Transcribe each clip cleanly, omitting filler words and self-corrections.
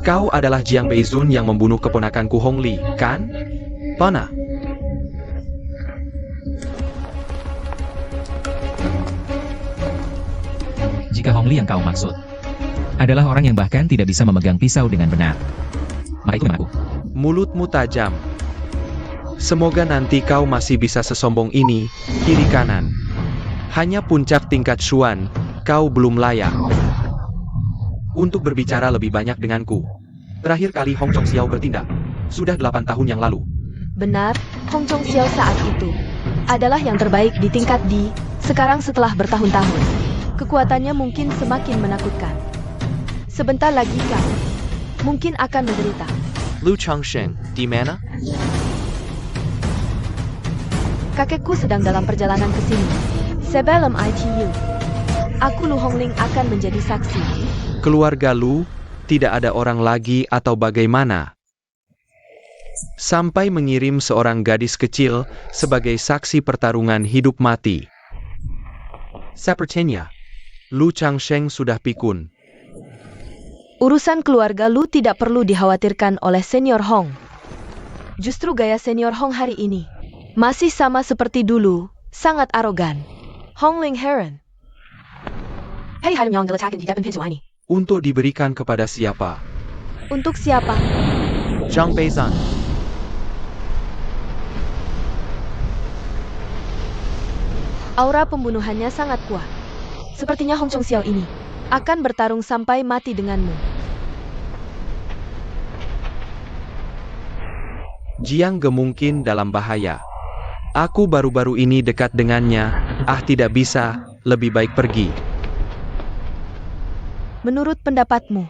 Kau adalah Jiang Beizun yang membunuh keponakanku Hong Li, kan? Pana. Jika Hong Li yang kau maksud adalah orang yang bahkan tidak bisa memegang pisau dengan benar, maka itu memang aku. Mulutmu tajam. Semoga nanti kau masih bisa sesombong ini, kiri kanan. Hanya puncak tingkat Xuan, kau belum layak untuk berbicara lebih banyak denganku. Terakhir kali Hong Chong Xiao bertindak, sudah 8 tahun yang lalu. Benar, Hong Chong Xiao saat itu adalah yang terbaik di tingkat D. Sekarang setelah bertahun-tahun, kekuatannya mungkin semakin menakutkan. Sebentar lagi kau mungkin akan menderita. Lu Changsheng, di mana? Kakekku sedang dalam perjalanan ke sini. Sebelum ITU, aku Lu Hongling akan menjadi saksi. Keluarga Lu, tidak ada orang lagi atau bagaimana? Sampai mengirim seorang gadis kecil sebagai saksi pertarungan hidup mati. Sepertinya, Lu Changsheng sudah pikun. Urusan keluarga Lu tidak perlu dikhawatirkan oleh Senior Hong. Justru gaya Senior Hong hari ini masih sama seperti dulu, sangat arogan. Hongling Heron. Untuk diberikan kepada siapa? Untuk siapa? Zhang Beizan. Aura pembunuhannya sangat kuat. Sepertinya Hong Chong Xiao ini akan bertarung sampai mati denganmu. Jiang Ge mungkin dalam bahaya. Aku baru-baru ini dekat dengannya. Tidak bisa, lebih baik pergi. Menurut pendapatmu,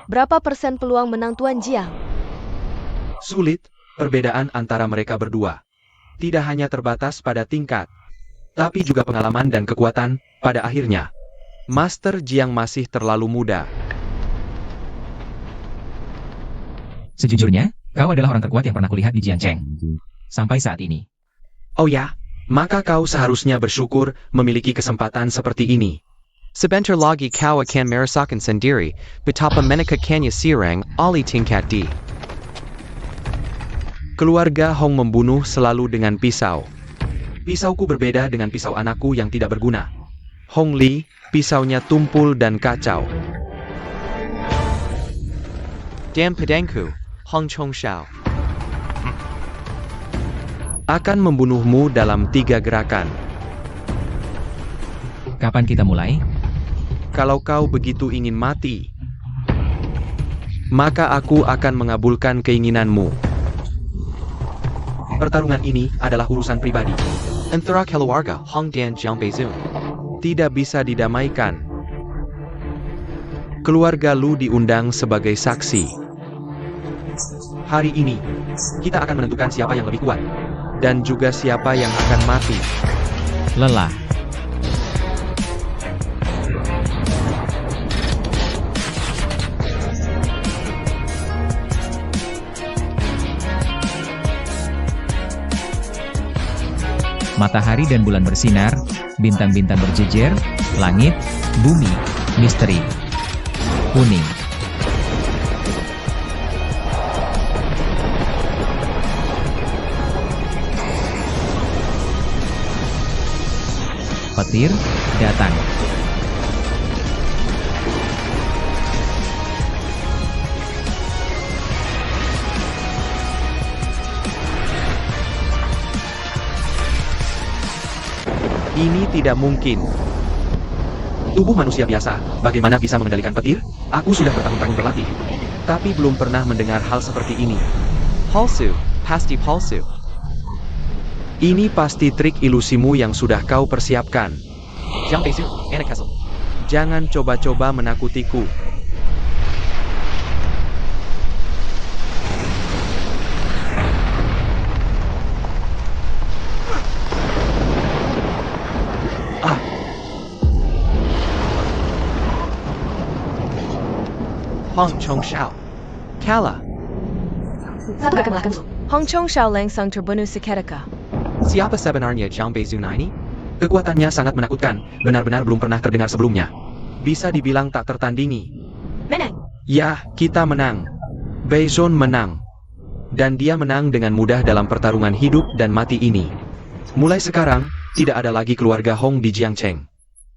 berapa persen peluang menang Tuan Jiang? Sulit, perbedaan antara mereka berdua tidak hanya terbatas pada tingkat, tapi juga pengalaman dan kekuatan. Pada akhirnya, Master Jiang masih terlalu muda. Sejujurnya, kau adalah orang terkuat yang pernah kulihat di Jiancheng sampai saat ini. Oh ya, maka kau seharusnya bersyukur memiliki kesempatan seperti ini. Sebentar lagi kau akan merasakan sendiri betapa menakutkannya Sirang Ali tingkat D. Keluarga Hong membunuh selalu dengan pisau. Pisauku berbeda dengan pisau anakku yang tidak berguna. Hong Li, pisaunya tumpul dan kacau. Dan pedangku, Hong Chong Xiao akan membunuhmu dalam 3 gerakan. Kapan kita mulai? Kalau kau begitu ingin mati, maka aku akan mengabulkan keinginanmu. Pertarungan ini adalah urusan pribadi antara keluarga Hong dan Jiang Beizun. Tidak bisa didamaikan. Keluarga Lu diundang sebagai saksi. Hari ini, kita akan menentukan siapa yang lebih kuat, dan juga siapa yang akan mati. Lelah. Matahari dan bulan bersinar, bintang-bintang berjejer, langit, bumi, misteri. Kuning. Petir, datang. Ini tidak mungkin. Tubuh manusia biasa, bagaimana bisa mengendalikan petir? Aku sudah bertahun-tahun berlatih, tapi belum pernah mendengar hal seperti ini. Palsu, pasti palsu. Ini pasti trik ilusimu yang sudah kau persiapkan. Jiang Beizun, enak Castle. Jangan coba-coba menakutiku. Hong Chong Xiao kalah. Satu gerakan melahkan. Hong Chong Xiao langsung terbunuh seketika. Siapa sebenarnya Jiang Beizun ini? Kekuatannya sangat menakutkan, benar-benar belum pernah terdengar sebelumnya. Bisa dibilang tak tertandingi. Menang. Ya, kita menang. Beizon menang. Dan dia menang dengan mudah dalam pertarungan hidup dan mati ini. Mulai sekarang, tidak ada lagi keluarga Hong di Jiangcheng.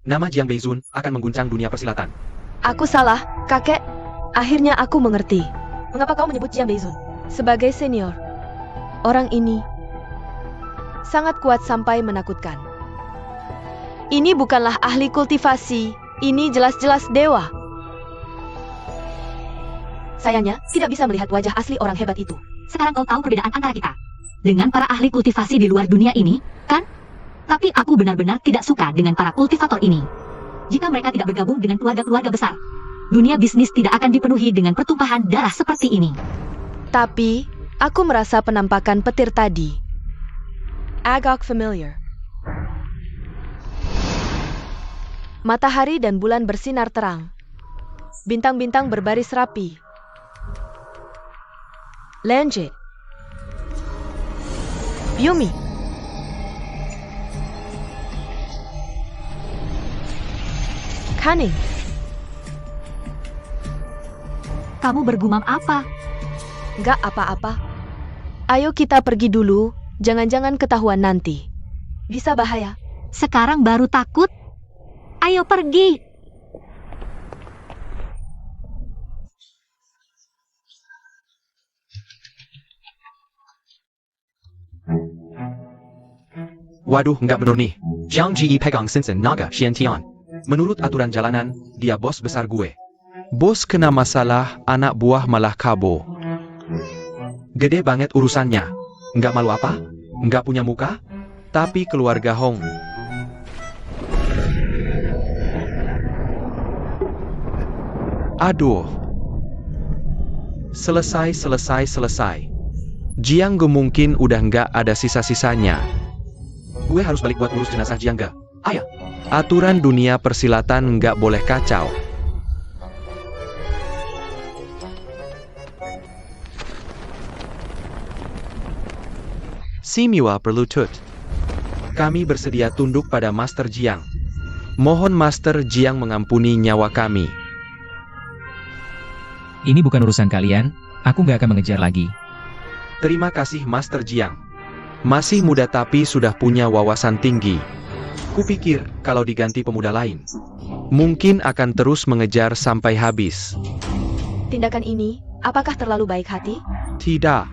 Nama Jiang Beizun akan mengguncang dunia persilatan. Aku salah, kakek. Akhirnya aku mengerti. Mengapa kau menyebut Jiang Beizun? Sebagai senior, orang ini sangat kuat sampai menakutkan. Ini bukanlah ahli kultivasi, ini jelas-jelas dewa. Sayangnya, tidak bisa melihat wajah asli orang hebat itu. Sekarang kau tahu perbedaan antara kita dengan para ahli kultivasi di luar dunia ini, kan? Tapi aku benar-benar tidak suka dengan para kultivator ini. Jika mereka tidak bergabung dengan keluarga-keluarga besar, dunia bisnis tidak akan dipenuhi dengan pertumpahan darah seperti ini. Tapi, aku merasa penampakan petir tadi agak familiar. Matahari dan bulan bersinar terang. Bintang-bintang berbaris rapi. Lenje. Yumi. Kaning. Kamu bergumam apa? Nggak apa-apa. Ayo kita pergi dulu, jangan-jangan ketahuan nanti. Bisa bahaya. Sekarang baru takut? Ayo pergi. Waduh, nggak bener nih. Jiang Ji pegang Sinsen Naga Xiantian. Menurut aturan jalanan, dia bos besar gue. Bos kena masalah, anak buah malah kabo. Gede banget urusannya. Nggak malu apa? Nggak punya muka? Tapi keluarga Hong. Aduh. Selesai. Jiang Ge mungkin udah nggak ada sisa-sisanya. Gue harus balik buat urus jenazah Jiang Ge. Ayo. Aturan dunia persilatan nggak boleh kacau. Si Miwa berlutut. Kami bersedia tunduk pada Master Jiang. Mohon Master Jiang mengampuni nyawa kami. Ini bukan urusan kalian, aku nggak akan mengejar lagi. Terima kasih Master Jiang. Masih muda tapi sudah punya wawasan tinggi. Kupikir kalau diganti pemuda lain, mungkin akan terus mengejar sampai habis. Tindakan ini, apakah terlalu baik hati? Tidak.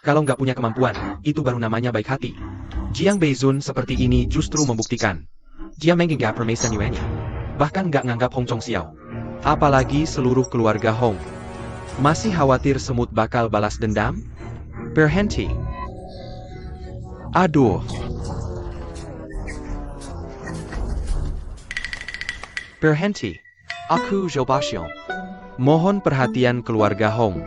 Kalau nggak punya kemampuan, itu baru namanya baik hati. Jiang Beizun seperti ini justru membuktikan. Dia menganggap permainan Yuannya. Bahkan nggak nganggap Hong Chong Xiao. Apalagi seluruh keluarga Hong. Masih khawatir semut bakal balas dendam? Berhenti. Aduh. Berhenti. Aku Zhou. Mohon perhatian keluarga Hong.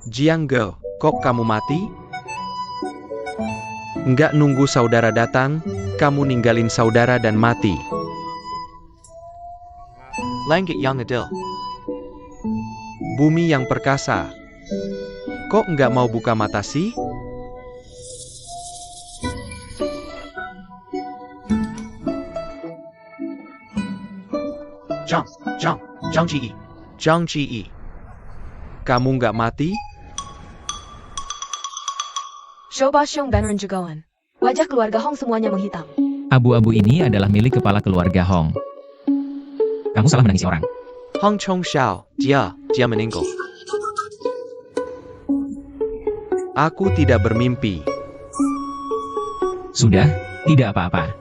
Jiang Ge, kok kamu mati? Nggak nunggu saudara datang, kamu ninggalin saudara dan mati. Langit yang adil. Bumi yang perkasa. Kok nggak mau buka mata sih? Zhang Ji. Kamu nggak mati? Shoba Xiong dan Renjugawan. Wajah keluarga Hong semuanya menghitam. Abu-abu ini adalah milik kepala keluarga Hong. Kamu salah menangisi orang. Hong Chong Xiao, dia meninggal. Aku tidak bermimpi. Sudah, tidak apa-apa.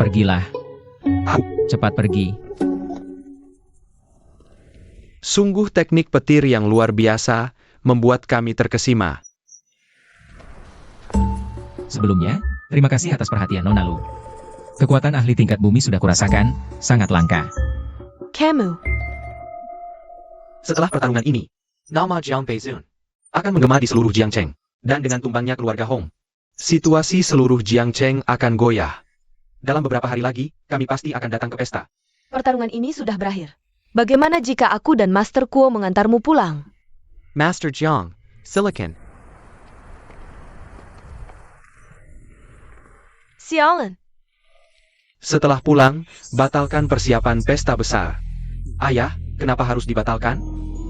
Pergilah. Cepat pergi. Sungguh teknik petir yang luar biasa, membuat kami terkesima. Sebelumnya, terima kasih atas perhatian Nona Lu. Kekuatan ahli tingkat bumi sudah kurasakan, sangat langka. Kamu. Setelah pertarungan ini, nama Jiang Beizun akan menggema di seluruh Jiangcheng, dan dengan tumbangnya keluarga Hong, situasi seluruh Jiangcheng akan goyah. Dalam beberapa hari lagi, kami pasti akan datang ke pesta. Pertarungan ini sudah berakhir. Bagaimana jika aku dan Master Kuo mengantarmu pulang? Master Jiang, silakan. Sialan. Setelah pulang, batalkan persiapan pesta besar. Ayah, kenapa harus dibatalkan?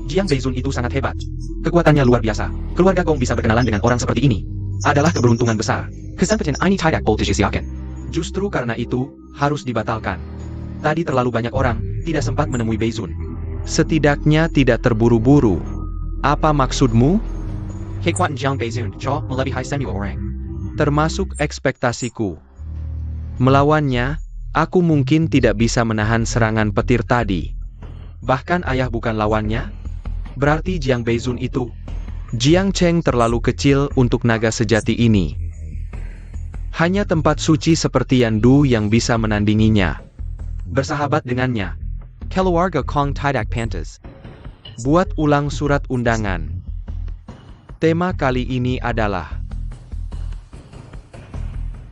Jiang Beizun itu sangat hebat. Kekuatannya luar biasa. Keluarga Gong bisa berkenalan dengan orang seperti ini. Adalah keberuntungan besar. Kesempatan ini tidak boleh disia-siakan. Justru karena itu, harus dibatalkan. Tadi terlalu banyak orang, tidak sempat menemui Beizun. Setidaknya tidak terburu-buru. Apa maksudmu? Kekuatan Jiang Beizun jauh melebihi semua orang. Termasuk ekspektasiku. Melawannya, aku mungkin tidak bisa menahan serangan petir tadi. Bahkan ayah bukan lawannya? Berarti Jiang Beizun itu. Jiang Cheng terlalu kecil untuk naga sejati ini. Hanya tempat suci seperti Yandu yang bisa menandinginya. Bersahabat dengannya. Keluarga Kong tidak pantas. Buat ulang surat undangan. Tema kali ini adalah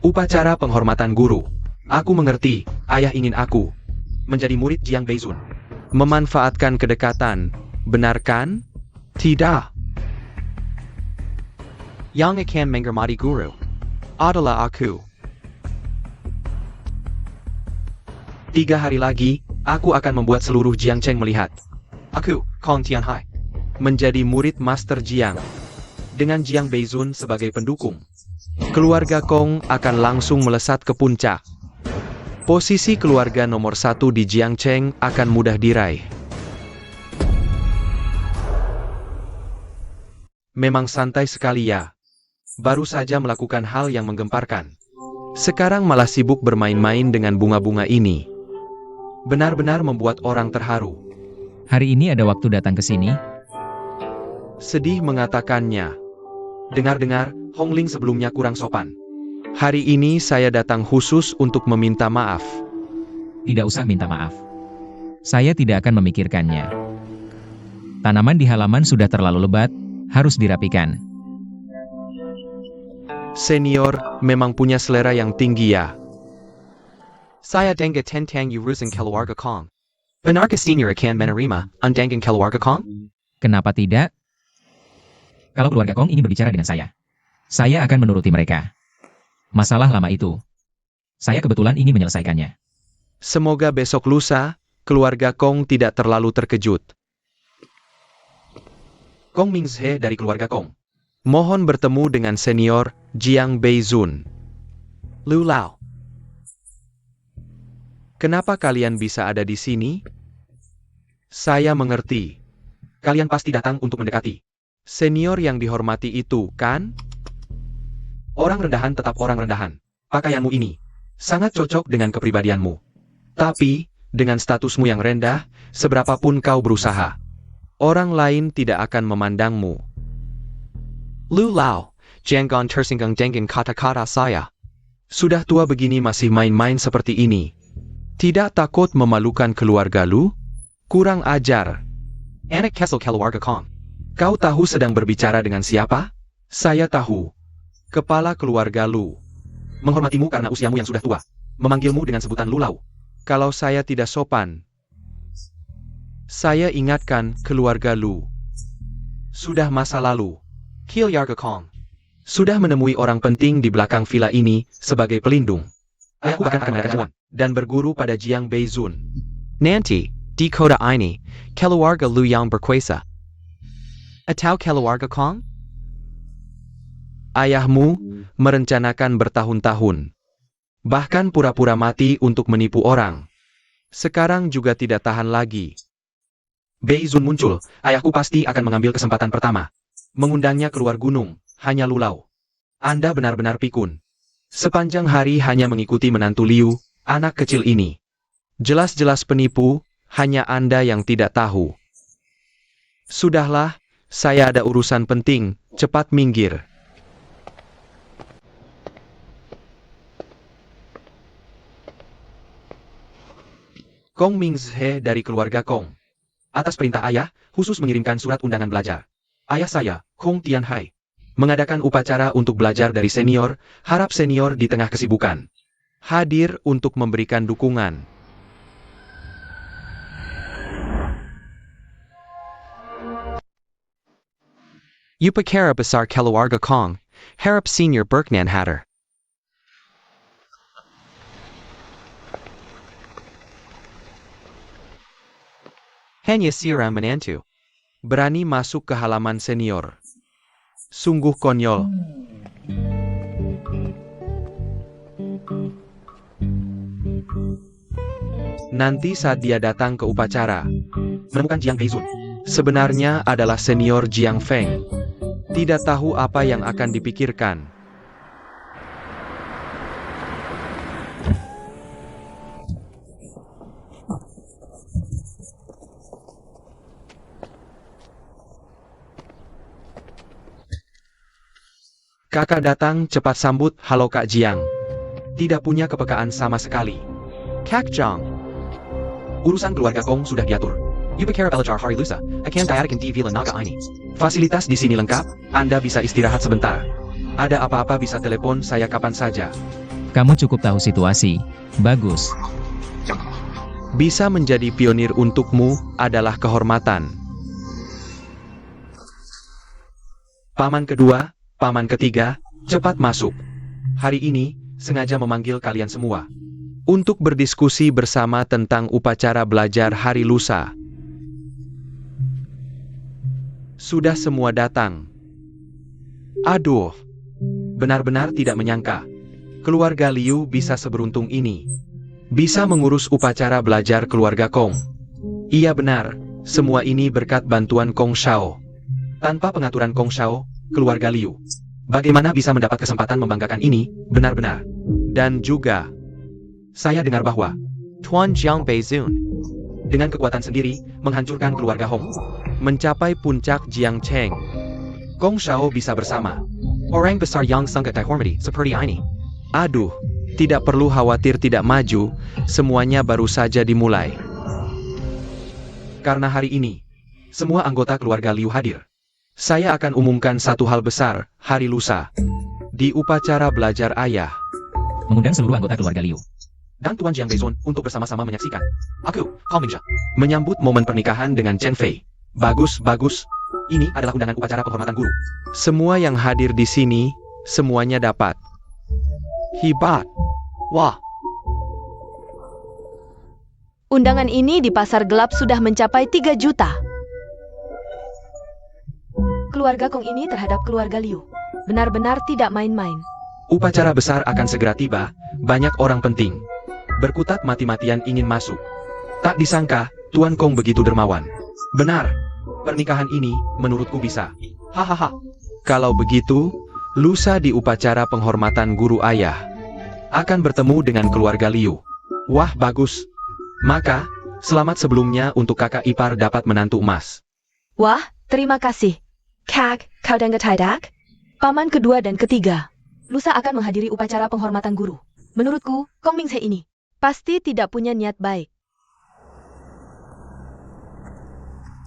upacara penghormatan guru. Aku mengerti, ayah ingin aku menjadi murid Jiang Beizun. Memanfaatkan kedekatan, benar kan? Tidak. Yang akan menghormati guru adalah aku. 3 hari lagi, aku akan membuat seluruh Jiang Cheng melihat. Aku, Kong Tianhai, menjadi murid Master Jiang. Dengan Jiang Beizun sebagai pendukung, keluarga Kong akan langsung melesat ke puncak. Posisi keluarga nomor 1 di Jiang Cheng akan mudah diraih. Memang santai sekali ya. Baru saja melakukan hal yang menggemparkan. Sekarang malah sibuk bermain-main dengan bunga-bunga ini. Benar-benar membuat orang terharu. Hari ini ada waktu datang ke sini? Sedih mengatakannya. Dengar-dengar, Hong Ling sebelumnya kurang sopan. Hari ini saya datang khusus untuk meminta maaf. Tidak usah minta maaf. Saya tidak akan memikirkannya. Tanaman di halaman sudah terlalu lebat, harus dirapikan. Senior memang punya selera yang tinggi ya. Saya dengar tentang urusan keluarga Kong. Benarkah senior akan menerima undangan keluarga Kong? Kenapa tidak? Kalau keluarga Kong ingin berbicara dengan saya akan menuruti mereka. Masalah lama itu, saya kebetulan ingin menyelesaikannya. Semoga besok lusa, keluarga Kong tidak terlalu terkejut. Kong Mingzhe dari keluarga Kong. Mohon bertemu dengan senior Jiang Beizun. Lu Lao. Kenapa kalian bisa ada di sini? Saya mengerti. Kalian pasti datang untuk mendekati senior yang dihormati itu, kan? Orang rendahan tetap orang rendahan. Pakaianmu ini sangat cocok dengan kepribadianmu. Tapi, dengan statusmu yang rendah, seberapapun kau berusaha, orang lain tidak akan memandangmu. Lu Lao, jangan tersinggung dengan kata-kata saya. Sudah tua begini masih main-main seperti ini. Tidak takut memalukan keluarga Lu? Kurang ajar. Anak kecil keluarga Kong. Kau tahu sedang berbicara dengan siapa? Saya tahu. Kepala keluarga Lu. Menghormatimu karena usiamu yang sudah tua. Memanggilmu dengan sebutan Lu Lao. Kalau saya tidak sopan, saya ingatkan keluarga Lu. Sudah masa lalu. Keluarga Kong sudah menemui orang penting di belakang villa ini sebagai pelindung. Aku akan mengadakan dan berguru pada Jiang Beizun. Nanti, di kota ini, keluarga Lu yang berkuasa. Atau keluarga Kong? Ayahmu merencanakan bertahun-tahun. Bahkan pura-pura mati untuk menipu orang. Sekarang juga tidak tahan lagi. Beizun muncul, ayahku pasti akan mengambil kesempatan pertama. Mengundangnya keluar gunung, hanya Lu Lao. Anda benar-benar pikun. Sepanjang hari hanya mengikuti menantu Liu, anak kecil ini. Jelas-jelas penipu, hanya Anda yang tidak tahu. Sudahlah, saya ada urusan penting, cepat minggir. Kong Mingzhe dari keluarga Kong. Atas perintah ayah, khusus mengirimkan surat undangan belajar. Ayah saya, Kong Tianhai, mengadakan upacara untuk belajar dari senior, harap senior di tengah kesibukan hadir untuk memberikan dukungan. Upacara besar keluarga Kong, harap senior Berknan hadir. Hanya seorang menantu. Berani masuk ke halaman senior. Sungguh konyol. Nanti saat dia datang ke upacara, menemukan Jiang Beizun, sebenarnya adalah senior Jiang Feng. Tidak tahu apa yang akan dipikirkan. Kakak datang cepat sambut, halo Kak Jiang. Tidak punya kepekaan sama sekali. Kak Jiang. Urusan keluarga Kong sudah diatur. Yubakara Belajar Hari Lusa, akan diadakan di Villa Naga ini. Fasilitas di sini lengkap, Anda bisa istirahat sebentar. Ada apa-apa bisa telepon saya kapan saja. Kamu cukup tahu situasi. Bagus. Bisa menjadi pionir untukmu adalah kehormatan. Paman kedua, paman ketiga, cepat masuk. Hari ini, sengaja memanggil kalian semua untuk berdiskusi bersama tentang upacara belajar hari lusa. Sudah semua datang. Aduh, benar-benar tidak menyangka keluarga Liu bisa seberuntung ini. Bisa mengurus upacara belajar keluarga Kong. Iya benar, semua ini berkat bantuan Kong Shao. Tanpa pengaturan Kong Shao, keluarga Liu bagaimana bisa mendapat kesempatan membanggakan ini, benar-benar. Dan juga, saya dengar bahwa Tuan Jiang Beizun dengan kekuatan sendiri menghancurkan keluarga Hong, mencapai puncak Jiang Cheng. Kong Shao bisa bersama orang besar yang sangat dihormati seperti ini. Aduh, tidak perlu khawatir tidak maju, semuanya baru saja dimulai. Karena hari ini, semua anggota keluarga Liu hadir. Saya akan umumkan satu hal besar, hari lusa. Di upacara belajar ayah. Mengundang seluruh anggota keluarga Liu. Dan Tuan Jiang Beizun untuk bersama-sama menyaksikan. Aku, Hao Mingxia, menyambut momen pernikahan dengan Chen Fei. Bagus, bagus. Ini adalah undangan upacara penghormatan guru. Semua yang hadir di sini, semuanya dapat. Hebat. Wah. Undangan ini di pasar gelap sudah mencapai 3 juta. Keluarga Kong ini terhadap keluarga Liu benar-benar tidak main-main. Upacara besar akan segera tiba, banyak orang penting berkutat mati-matian ingin masuk. Tak disangka, Tuan Kong begitu dermawan. Benar, pernikahan ini menurutku bisa. Hahaha. Kalau begitu, lusa di upacara penghormatan guru ayah akan bertemu dengan keluarga Liu. Wah bagus. Maka, selamat sebelumnya untuk kakak ipar dapat menantu emas. Wah, terima kasih. Kak, kau dan tidak? Paman kedua dan ketiga. Lusa akan menghadiri upacara penghormatan guru. Menurutku, Kong Mingxia ini pasti tidak punya niat baik.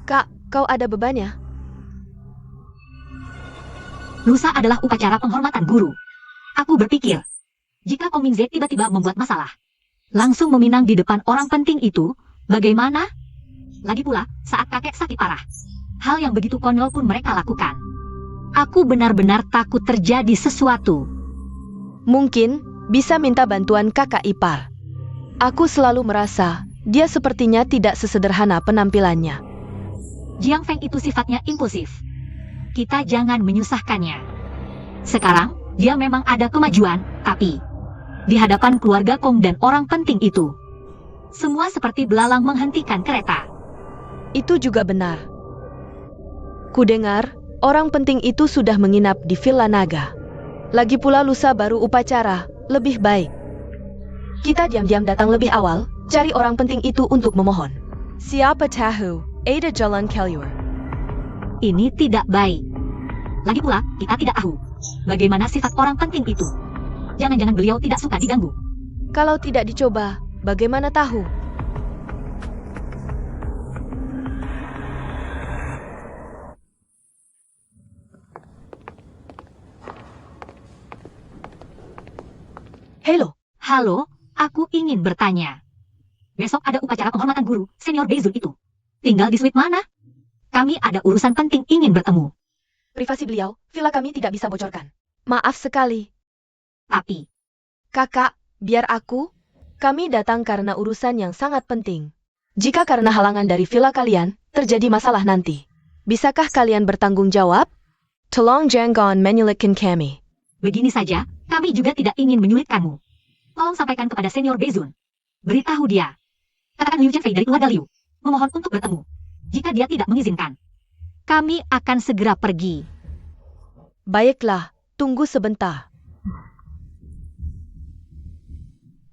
Kak, kau ada bebannya? Lusa adalah upacara penghormatan guru. Aku berpikir, jika Kong Mingxia tiba-tiba membuat masalah, langsung meminang di depan orang penting itu, bagaimana? Lagi pula, saat kakek sakit parah, hal yang begitu konyol pun mereka lakukan. Aku benar-benar takut terjadi sesuatu. Mungkin bisa minta bantuan kakak ipar. Aku selalu merasa dia sepertinya tidak sesederhana penampilannya. Jiang Feng itu sifatnya impulsif. Kita jangan menyusahkannya. Sekarang, dia memang ada kemajuan, tapi di hadapan keluarga Kong dan orang penting itu, semua seperti belalang menghentikan kereta. Itu juga benar. Kudengar, orang penting itu sudah menginap di Villa Naga. Lagi pula lusa baru upacara, lebih baik kita diam-diam datang lebih awal, cari orang penting itu untuk memohon. Siapa tahu, ada jalan keluar. Ini tidak baik. Lagi pula, kita tidak tahu bagaimana sifat orang penting itu. Jangan-jangan beliau tidak suka diganggu. Kalau tidak dicoba, bagaimana tahu? Halo. Halo, aku ingin bertanya. Besok ada upacara penghormatan guru, senior Beizun itu. Tinggal di suite mana? Kami ada urusan penting ingin bertemu. Privasi beliau, villa kami tidak bisa bocorkan. Maaf sekali. Tapi, Kakak, biar aku. Kami datang karena urusan yang sangat penting. Jika karena halangan dari villa kalian, terjadi masalah nanti. Bisakah kalian bertanggung jawab? Tolong jangan menyulitkan kami. Begini saja, kami juga tidak ingin menyulitkanmu. Tolong sampaikan kepada Senior Bezun. Beritahu dia. Katakan Liu Chenfei dari keluarga Liu memohon untuk bertemu. Jika dia tidak mengizinkan, kami akan segera pergi. Baiklah, tunggu sebentar.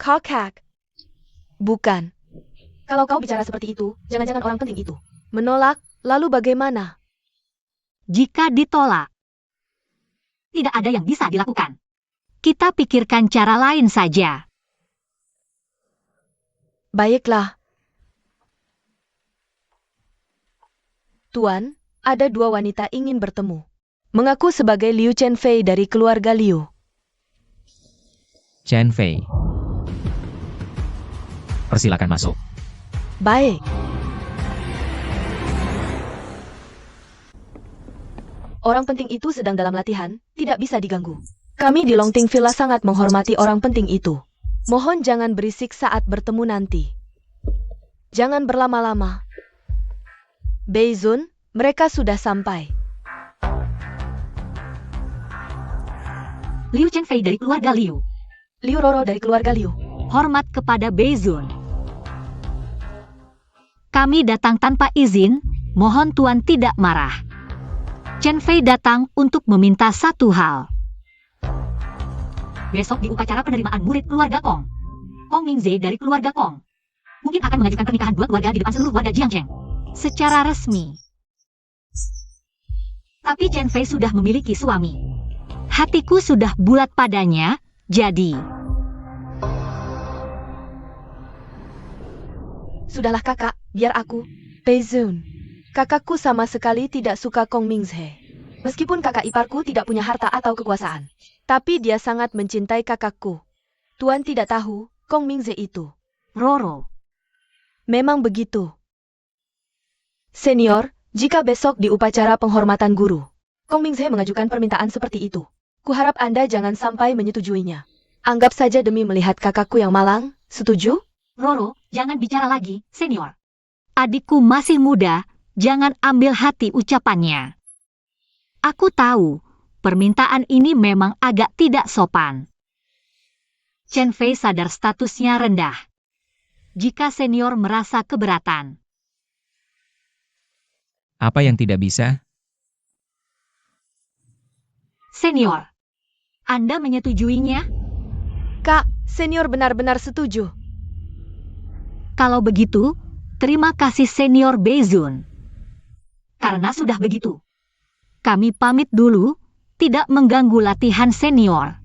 Kakak. Bukan. Kalau kau bicara seperti itu, jangan-jangan orang penting itu menolak, lalu bagaimana? Jika ditolak, tidak ada yang bisa dilakukan. Kita pikirkan cara lain saja. Baiklah. Tuan, ada dua wanita ingin bertemu. Mengaku sebagai Liu Chenfei dari keluarga Liu. Chen Fei. Persilakan masuk. Baik. Orang penting itu sedang dalam latihan, tidak bisa diganggu. Kami di Longting Villa sangat menghormati orang penting itu. Mohon jangan berisik saat bertemu nanti. Jangan berlama-lama. Beizun, mereka sudah sampai. Liu Chenfei dari keluarga Liu. Liu Roro dari keluarga Liu. Hormat kepada Beizun. Kami datang tanpa izin, mohon Tuan tidak marah. Chenfei datang untuk meminta satu hal. Besok di upacara penerimaan murid keluarga Kong, Kong Mingze dari keluarga Kong mungkin akan mengajukan pernikahan dua keluarga di depan seluruh warga Jiangcheng secara resmi. Tapi Chenfei sudah memiliki suami. Hatiku sudah bulat padanya, jadi... Sudahlah kakak, biar aku. Beizun. Kakakku sama sekali tidak suka Kong Mingze. Meskipun kakak iparku tidak punya harta atau kekuasaan. Tapi dia sangat mencintai kakakku. Tuan tidak tahu, Kong Mingze itu. Roro. Memang begitu. Senior, jika besok di upacara penghormatan guru, Kong Mingze mengajukan permintaan seperti itu, kuharap Anda jangan sampai menyetujuinya. Anggap saja demi melihat kakakku yang malang, setuju? Roro, jangan bicara lagi, senior. Adikku masih muda, jangan ambil hati ucapannya. Aku tahu, permintaan ini memang agak tidak sopan. Chenfei sadar statusnya rendah. Jika senior merasa keberatan. Apa yang tidak bisa? Senior, Anda menyetujuinya? Kak, senior benar-benar setuju. Kalau begitu, terima kasih Senior Beizun. Karena sudah begitu, kami pamit dulu, tidak mengganggu latihan senior.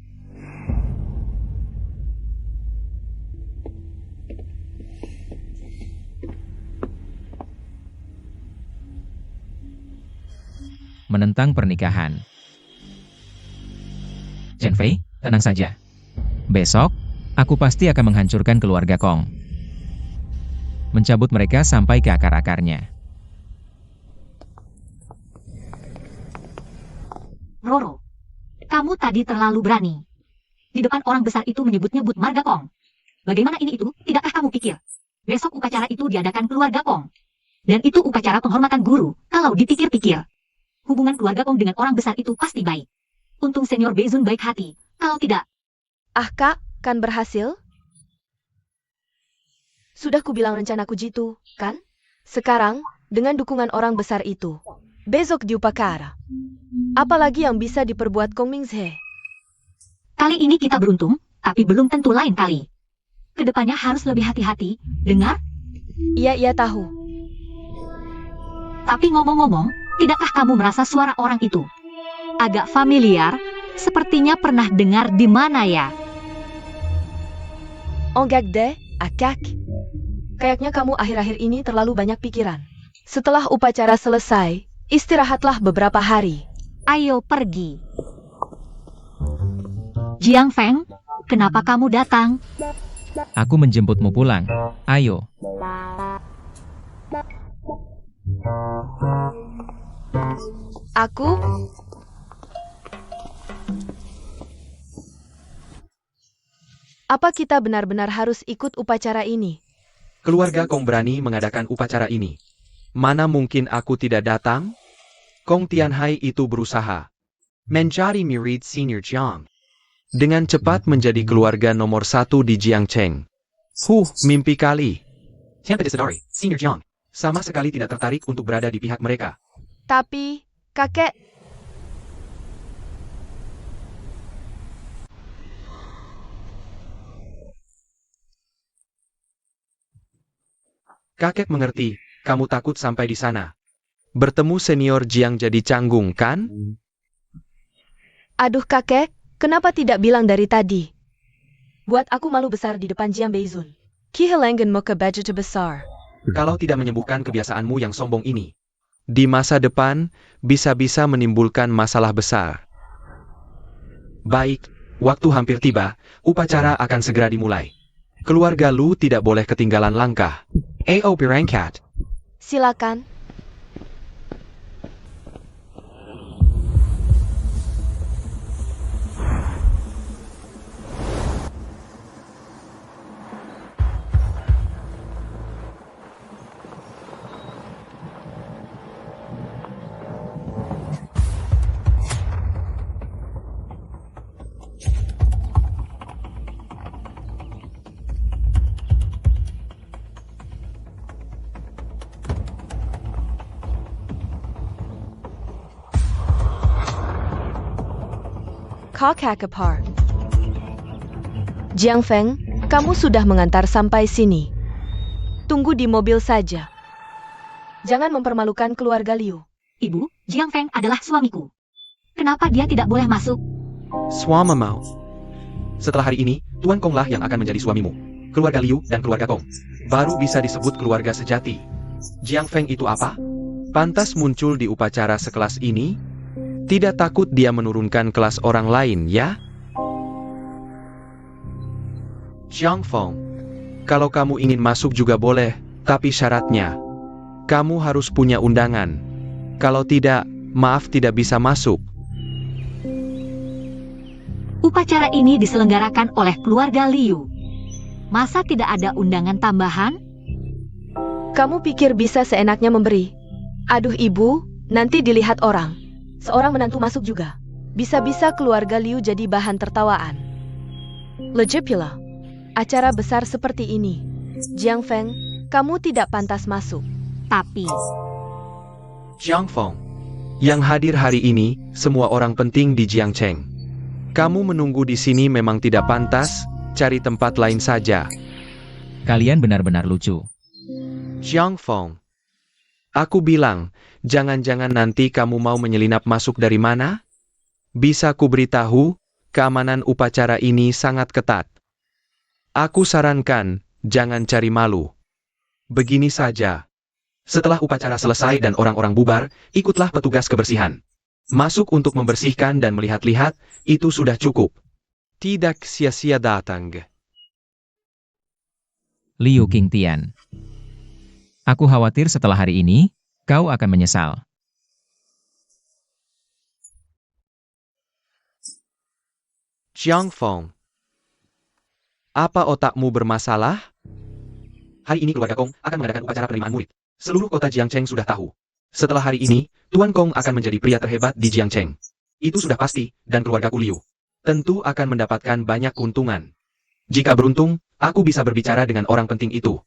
Menentang pernikahan. Chen Fei, tenang saja. Besok, aku pasti akan menghancurkan keluarga Kong. Mencabut mereka sampai ke akar-akarnya. Roro, kamu tadi terlalu berani. Di depan orang besar itu menyebut-nyebut marga Kong. Bagaimana ini itu? Tidakkah kamu pikir? Besok upacara itu diadakan keluarga Kong. Dan itu upacara penghormatan guru. Kalau dipikir-pikir, hubungan keluarga Kong dengan orang besar itu pasti baik. Untung Senior Beizun baik hati. Kalau tidak, Ah kak, kan berhasil? Sudah kubilang rencanaku jitu, kan? Sekarang, dengan dukungan orang besar itu, besok di upacara. Apalagi yang bisa diperbuat Kong Mingze? kali ini kita beruntung, tapi belum tentu lain kali. Kedepannya harus lebih hati-hati, dengar? Iya tahu. Tapi ngomong-ngomong, tidakkah kamu merasa suara orang itu agak familiar? Sepertinya pernah dengar di mana ya? Enggak deh, akak. Kayaknya kamu akhir-akhir ini terlalu banyak pikiran. Setelah upacara selesai, istirahatlah beberapa hari. Ayo pergi. Jiang Feng, kenapa kamu datang? Aku menjemputmu pulang. Ayo. Aku? Apa kita benar-benar harus ikut upacara ini? Keluarga Kong berani mengadakan upacara ini. Mana mungkin aku tidak datang? Kong Tianhai itu berusaha menjadi murid senior Jiang. Dengan cepat menjadi keluarga nomor 1 di Jiangcheng. Mimpi kali. Tian Pedesari, senior Jiang, sama sekali tidak tertarik untuk berada di pihak mereka. Tapi, kakek, Kakek mengerti, kamu takut sampai di sana. Bertemu senior Jiang jadi canggung, kan? aduh kakek, kenapa tidak bilang dari tadi? Buat aku malu besar di depan Jiang Beizun. Kehilangan muka baju besar. Kalau tidak menyembuhkan kebiasaanmu yang sombong ini, di masa depan, bisa-bisa menimbulkan masalah besar. Baik, waktu hampir tiba, upacara akan segera dimulai. Keluarga Lu tidak boleh ketinggalan langkah. Ao berangkat. Silakan. Kakak. Jiang Feng, kamu sudah mengantar sampai sini. Tunggu di mobil saja. Jangan mempermalukan keluarga Liu. Ibu, Jiang Feng adalah suamiku. Kenapa dia tidak boleh masuk? Suami mau. Setelah hari ini, Tuan Kong lah yang akan menjadi suamimu. Keluarga Liu dan keluarga Kong baru bisa disebut keluarga sejati. Jiang Feng itu apa? Pantas muncul di upacara sekelas ini? Tidak takut dia menurunkan kelas orang lain, ya? Jiang Feng, kalau kamu ingin masuk juga boleh, tapi syaratnya, kamu harus punya undangan. Kalau tidak, maaf tidak bisa masuk. Upacara ini diselenggarakan oleh keluarga Liu. Masa tidak ada undangan tambahan? Kamu pikir bisa seenaknya memberi? Aduh ibu, nanti dilihat orang. Seorang menantu masuk juga. Bisa-bisa keluarga Liu jadi bahan tertawaan. Lejepila. Acara besar seperti ini. Jiang Feng, kamu tidak pantas masuk. Tapi, Jiang Feng, yang hadir hari ini, semua orang penting di Jiangcheng. Kamu menunggu di sini memang tidak pantas, cari tempat lain saja. Kalian benar-benar lucu. Jiang Feng, aku bilang, jangan-jangan nanti kamu mau menyelinap masuk dari mana? Bisa ku beritahu, keamanan upacara ini sangat ketat. Aku sarankan, jangan cari malu. Begini saja. Setelah upacara selesai dan orang-orang bubar, ikutlah petugas kebersihan. Masuk untuk membersihkan dan melihat-lihat, itu sudah cukup. Tidak sia-sia datang. Liu Qingtian. Aku khawatir setelah hari ini, kau akan menyesal. Jiang Feng, apa otakmu bermasalah? Hari ini keluarga Kong akan mengadakan upacara penerimaan murid. Seluruh kota Jiangcheng sudah tahu. Setelah hari ini, Tuan Kong akan menjadi pria terhebat di Jiangcheng. Itu sudah pasti, dan keluarga Liu tentu akan mendapatkan banyak keuntungan. Jika beruntung, aku bisa berbicara dengan orang penting itu.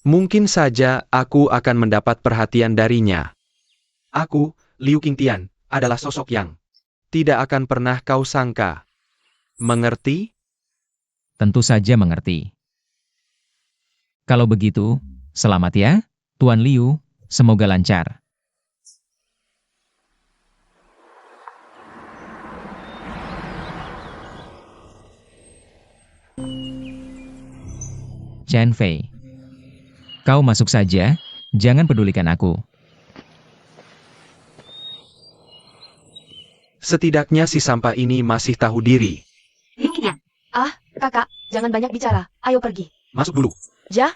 Mungkin saja aku akan mendapat perhatian darinya. Aku, Liu Qingtian, adalah sosok yang tidak akan pernah kau sangka. Mengerti? Tentu saja mengerti. Kalau begitu, selamat ya, Tuan Liu, semoga lancar. Chen Fei. Kau masuk saja, jangan pedulikan aku. Setidaknya si sampah ini masih tahu diri. Liu Qingtian, Ah, kakak, jangan banyak bicara. Ayo pergi. Masuk dulu. Ja?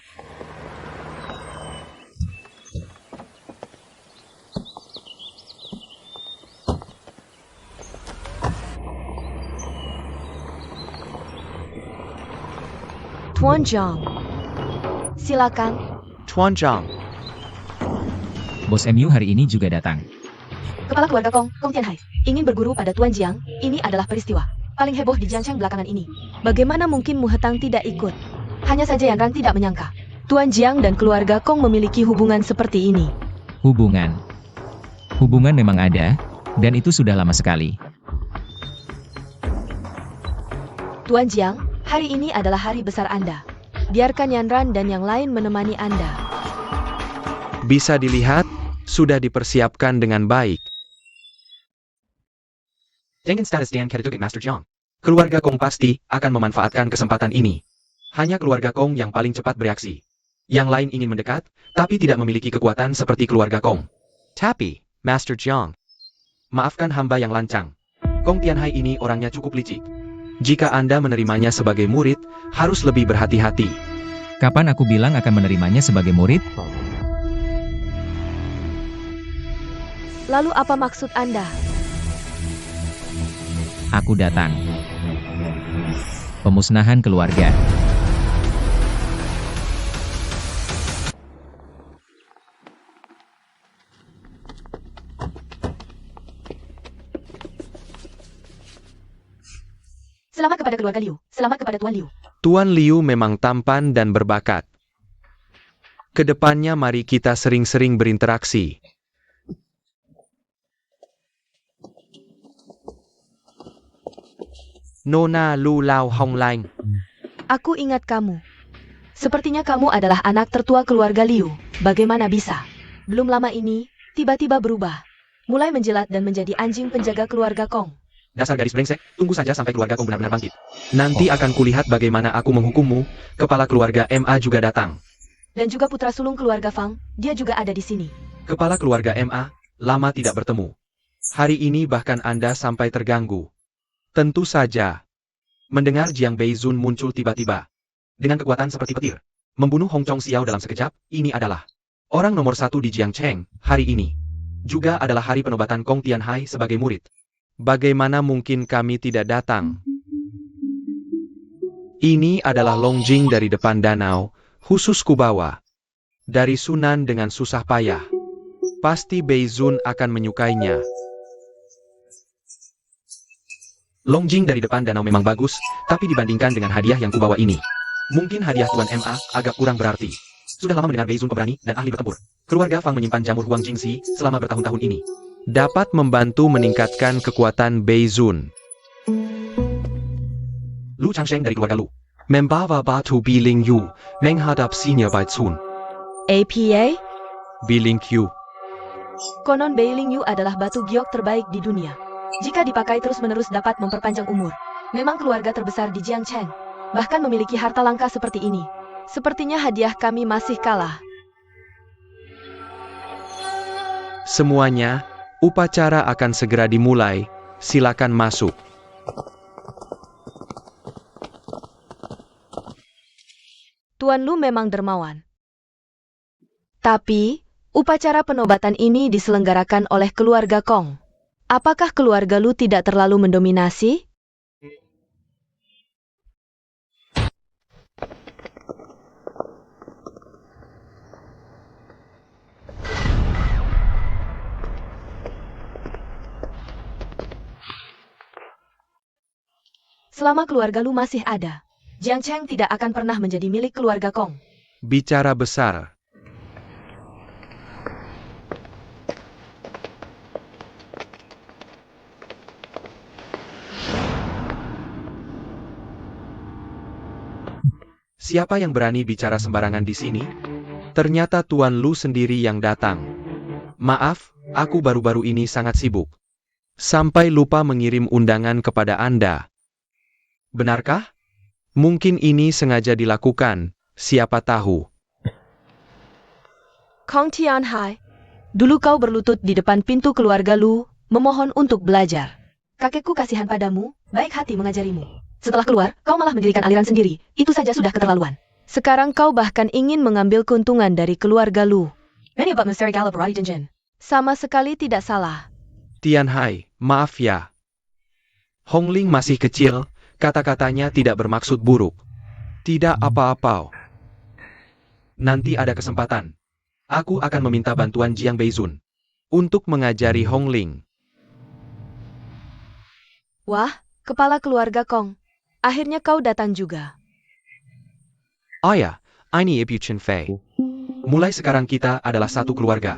Tuan Zhang. Silakan. Tuan Zhang. Bos MU hari ini juga datang. Kepala keluarga Kong Tianhai, ingin berguru pada Tuan Jiang. Ini adalah peristiwa paling heboh di Jiangcheng belakangan ini. Bagaimana mungkin Mu Hetang tidak ikut? Hanya saja Yan Ran tidak menyangka Tuan Jiang dan keluarga Kong memiliki hubungan seperti ini. Hubungan memang ada, dan itu sudah lama sekali. Tuan Jiang, hari ini adalah hari besar Anda. Biarkan Yan Ran dan yang lain menemani Anda. Bisa dilihat, sudah dipersiapkan dengan baik. Dengan status Dan Ketugit Master Jiang, keluarga Kong pasti akan memanfaatkan kesempatan ini. Hanya keluarga Kong yang paling cepat bereaksi. Yang lain ingin mendekat, tapi tidak memiliki kekuatan seperti keluarga Kong. Tapi, Master Jiang, maafkan hamba yang lancang. Kong Tianhai ini orangnya cukup licik. Jika Anda menerimanya sebagai murid, harus lebih berhati-hati. Kapan aku bilang akan menerimanya sebagai murid? Lalu apa maksud Anda? Aku datang. Pemusnahan keluarga. Selamat kepada keluarga Liu. Selamat kepada Tuan Liu. Tuan Liu memang tampan dan berbakat. Kedepannya mari kita sering-sering berinteraksi. Nona Lu Lao Hong Lang. Aku ingat kamu. Sepertinya kamu adalah anak tertua keluarga Liu. Bagaimana bisa? Belum lama ini, tiba-tiba berubah. Mulai menjilat dan menjadi anjing penjaga keluarga Kong. Dasar gadis brengsek, tunggu saja sampai keluarga Kong benar-benar bangkit. Nanti akan kulihat bagaimana aku menghukummu. Kepala keluarga MA juga datang. Dan juga putra sulung keluarga Fang, dia juga ada di sini. Kepala keluarga MA, lama tidak bertemu. Hari ini bahkan Anda sampai terganggu. Tentu saja. Mendengar Jiang Beizun muncul tiba-tiba. Dengan kekuatan seperti petir. Membunuh Hong Chong Xiao dalam sekejap, ini adalah orang nomor 1 di Jiangcheng, hari ini. Juga adalah hari penobatan Kong Tianhai sebagai murid. Bagaimana mungkin kami tidak datang? Ini adalah Longjing dari depan danau, khusus kubawa. Dari Sunan dengan susah payah. Pasti Beizun akan menyukainya. Longjing dari depan danau memang bagus, tapi dibandingkan dengan hadiah yang kubawa ini, mungkin hadiah Tuan MA agak kurang berarti. Sudah lama mendengar Beizun pemberani dan ahli bertempur. Keluarga Fang menyimpan jamur Huang Jingxi selama bertahun-tahun ini. Dapat membantu meningkatkan kekuatan Beizun. Lu Changsheng dari keluarga Lu. Membawa batu Biling Yu menghadapinya Baizun. APA? Biling Q. Konon Beiling Yu adalah batu giok terbaik di dunia. Jika dipakai terus-menerus dapat memperpanjang umur. Memang keluarga terbesar di Jiangcheng. Bahkan memiliki harta langka seperti ini. Sepertinya hadiah kami masih kalah. Semuanya, upacara akan segera dimulai. Silakan masuk. Tuan Lu memang dermawan. Tapi, upacara penobatan ini diselenggarakan oleh keluarga Kong. Apakah keluarga Lu tidak terlalu mendominasi? Selama keluarga Lu masih ada, Jiangcheng tidak akan pernah menjadi milik keluarga Kong. Bicara besar. Siapa yang berani bicara sembarangan di sini? Ternyata Tuan Lu sendiri yang datang. Maaf, aku baru-baru ini sangat sibuk. Sampai lupa mengirim undangan kepada Anda. Benarkah? Mungkin ini sengaja dilakukan, siapa tahu. Kong Tianhai, dulu kau berlutut di depan pintu keluarga Lu, memohon untuk belajar. Kakekku kasihan padamu, baik hati mengajarimu. Setelah keluar, kau malah mendirikan aliran sendiri, itu saja sudah keterlaluan. Sekarang kau bahkan ingin mengambil keuntungan dari keluarga Lu. Many about Mr. Gallup Raiden. Sama sekali tidak salah. Tianhai, maaf ya. Hongling masih kecil, kata-katanya tidak bermaksud buruk. Tidak apa-apa. Nanti ada kesempatan. Aku akan meminta bantuan Jiang Beizun untuk mengajari Hong Ling. Wah, kepala keluarga Kong. Akhirnya kau datang juga. Oh ya, ini Ibu Chen Fei. Mulai sekarang kita adalah satu keluarga.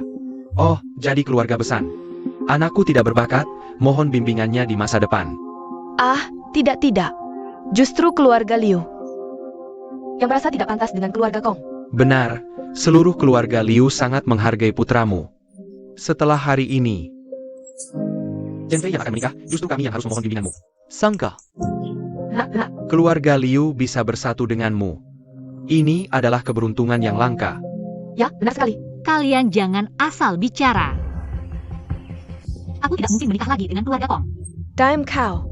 Oh, jadi keluarga besar. Anakku tidak berbakat, mohon bimbingannya di masa depan. Ah, tidak. Justru keluarga Liu yang merasa tidak pantas dengan keluarga Kong. Benar, seluruh keluarga Liu sangat menghargai putramu. Setelah hari ini, Chen Fei yang akan menikah, justru kami yang harus memohon bimbinganmu. Sangka, keluarga Liu bisa bersatu denganmu. Ini adalah keberuntungan yang langka. Ya, benar sekali. Kalian jangan asal bicara. Aku tidak mungkin menikah lagi dengan keluarga Kong. Time kau.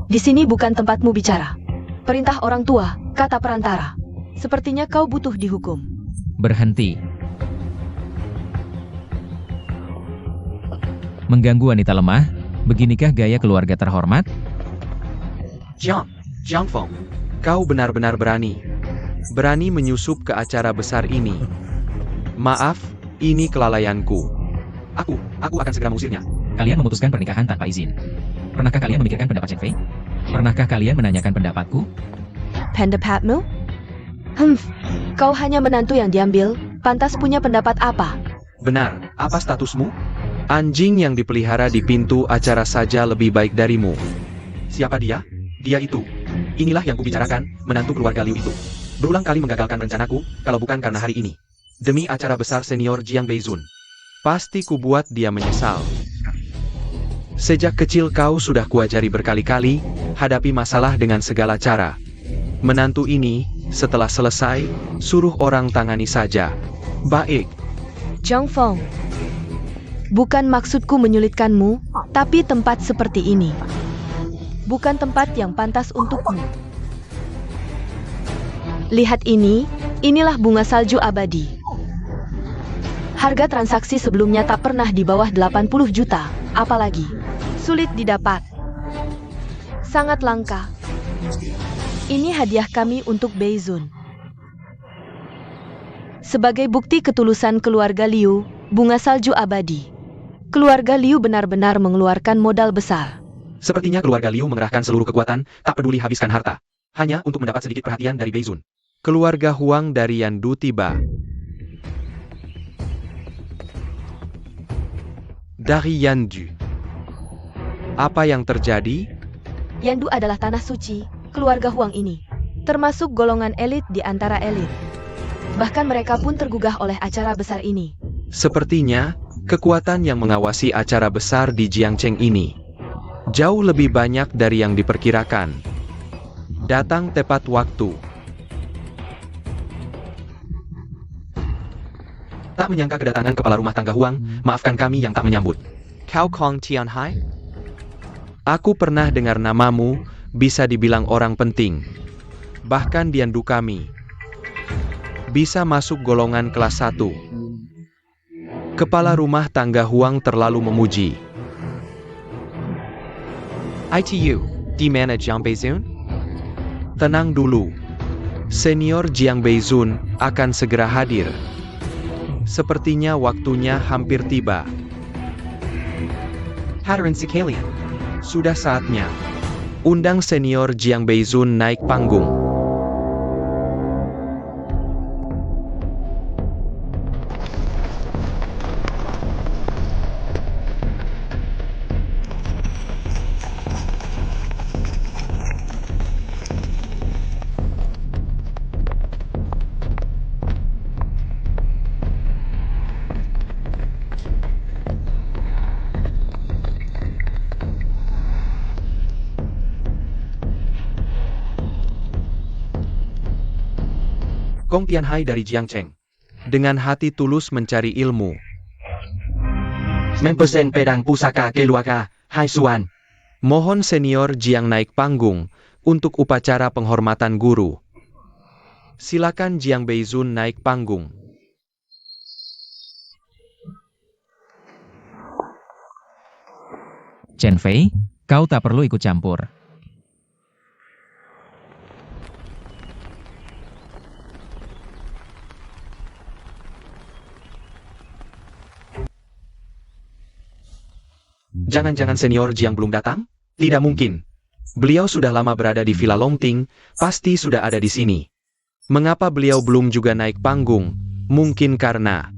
Di sini bukan tempatmu bicara. Perintah orang tua, kata perantara. Sepertinya kau butuh dihukum. Berhenti. Mengganggu wanita lemah? Beginikah gaya keluarga terhormat? Jiang Feng, kau benar-benar berani. Berani menyusup ke acara besar ini. Maaf, ini kelalaianku. Aku akan segera mengusirnya. Kalian memutuskan pernikahan tanpa izin. Pernahkah kalian memikirkan pendapat Chen Fei? Pernahkah kalian menanyakan pendapatku? Pendapatmu? Kau hanya menantu yang diambil, pantas punya pendapat apa? Benar, apa statusmu? Anjing yang dipelihara di pintu acara saja lebih baik darimu. Siapa dia? Dia itu. Inilah yang kubicarakan, menantu keluarga Liu itu. Berulang kali menggagalkan rencanaku, kalau bukan karena hari ini. Demi acara besar senior Jiang Beizun. Pasti kubuat dia menyesal. Sejak kecil kau sudah kuajari berkali-kali, hadapi masalah dengan segala cara. Menantu ini, setelah selesai, suruh orang tangani saja. Baik. Jiang Feng, bukan maksudku menyulitkanmu, tapi tempat seperti ini bukan tempat yang pantas untukmu. Lihat ini, inilah bunga salju abadi. Harga transaksi sebelumnya tak pernah di bawah 80 juta, apalagi sulit didapat. Sangat langka. Ini hadiah kami untuk Beizun. Sebagai bukti ketulusan keluarga Liu, bunga salju abadi. Keluarga Liu benar-benar mengeluarkan modal besar. Sepertinya keluarga Liu mengerahkan seluruh kekuatan, tak peduli habiskan harta. Hanya untuk mendapat sedikit perhatian dari Beizun. Keluarga Huang dari Yandu tiba. Dari Yandu. Apa yang terjadi? Yandu adalah tanah suci, keluarga Huang ini. Termasuk golongan elit di antara elit. Bahkan mereka pun tergugah oleh acara besar ini. Sepertinya, kekuatan yang mengawasi acara besar di Jiangcheng ini jauh lebih banyak dari yang diperkirakan. Datang tepat waktu. Tak menyangka kedatangan kepala rumah tangga Huang, maafkan kami yang tak menyambut. Kau Kong Tianhai? Aku pernah dengar namamu, bisa dibilang orang penting. Bahkan di Yandu kami. Bisa masuk golongan kelas 1. Kepala rumah tangga Huang terlalu memuji. ITU, di mana Jiang Beizun? Tenang dulu. Senior Jiang Beizun akan segera hadir. Sepertinya waktunya hampir tiba. Hadirin sekalian, sudah saatnya. Undang senior Jiang Beizun naik panggung. Kong Tianhai dari Jiangcheng. Dengan hati tulus mencari ilmu. Mempesen pedang pusaka keluarga, Hai Suan. Mohon senior Jiang naik panggung, untuk upacara penghormatan guru. Silakan Jiang Beizun naik panggung. Chen Fei, kau tak perlu ikut campur. Jangan-jangan senior Jiang belum datang? Tidak mungkin. Beliau sudah lama berada di Villa Longting, pasti sudah ada di sini. Mengapa beliau belum juga naik panggung? Mungkin karena...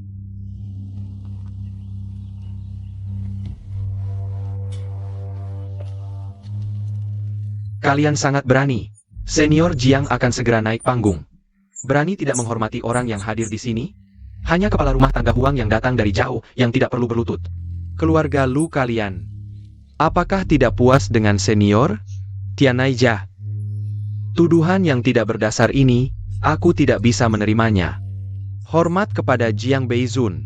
Kalian sangat berani. Senior Jiang akan segera naik panggung. Berani tidak menghormati orang yang hadir di sini? Hanya kepala rumah tangga Huang yang datang dari jauh, yang tidak perlu berlutut. Keluarga Lu kalian. Apakah tidak puas dengan senior? Tianaija. Tuduhan yang tidak berdasar ini, aku tidak bisa menerimanya. Hormat kepada Jiang Beizun.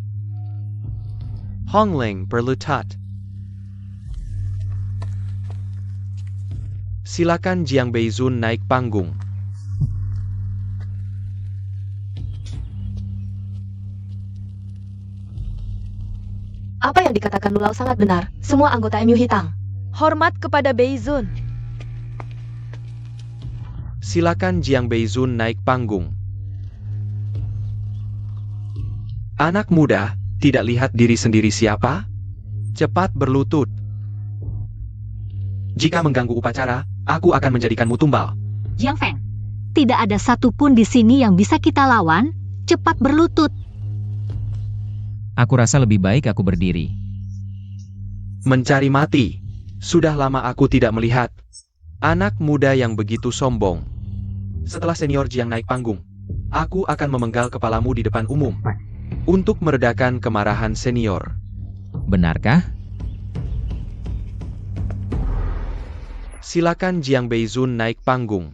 Hongleng berlutat. Silakan Jiang Beizun naik panggung. Apa yang dikatakan Lulau sangat benar. Semua anggota MU Hitang. Hormat kepada Beizun. Silakan Jiang Beizun naik panggung. Anak muda, tidak lihat diri sendiri siapa? Cepat berlutut. Jika mengganggu upacara, aku akan menjadikanmu tumbal. Jiang Feng, tidak ada satupun di sini yang bisa kita lawan. Cepat berlutut. Aku rasa lebih baik aku berdiri. Mencari mati. Sudah lama aku tidak melihat anak muda yang begitu sombong. Setelah senior Jiang naik panggung, aku akan memenggal kepalamu di depan umum untuk meredakan kemarahan senior. Benarkah? Silakan Jiang Beizun naik panggung.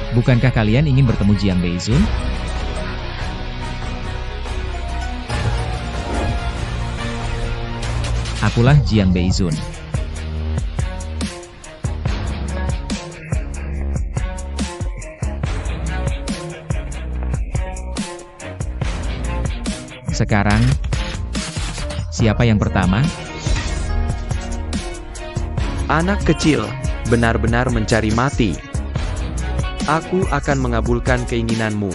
Bukankah kalian ingin bertemu Jiang Beizun? Akulah Jiang Beizun. Sekarang, siapa yang pertama? Anak kecil, benar-benar mencari mati. Aku akan mengabulkan keinginanmu.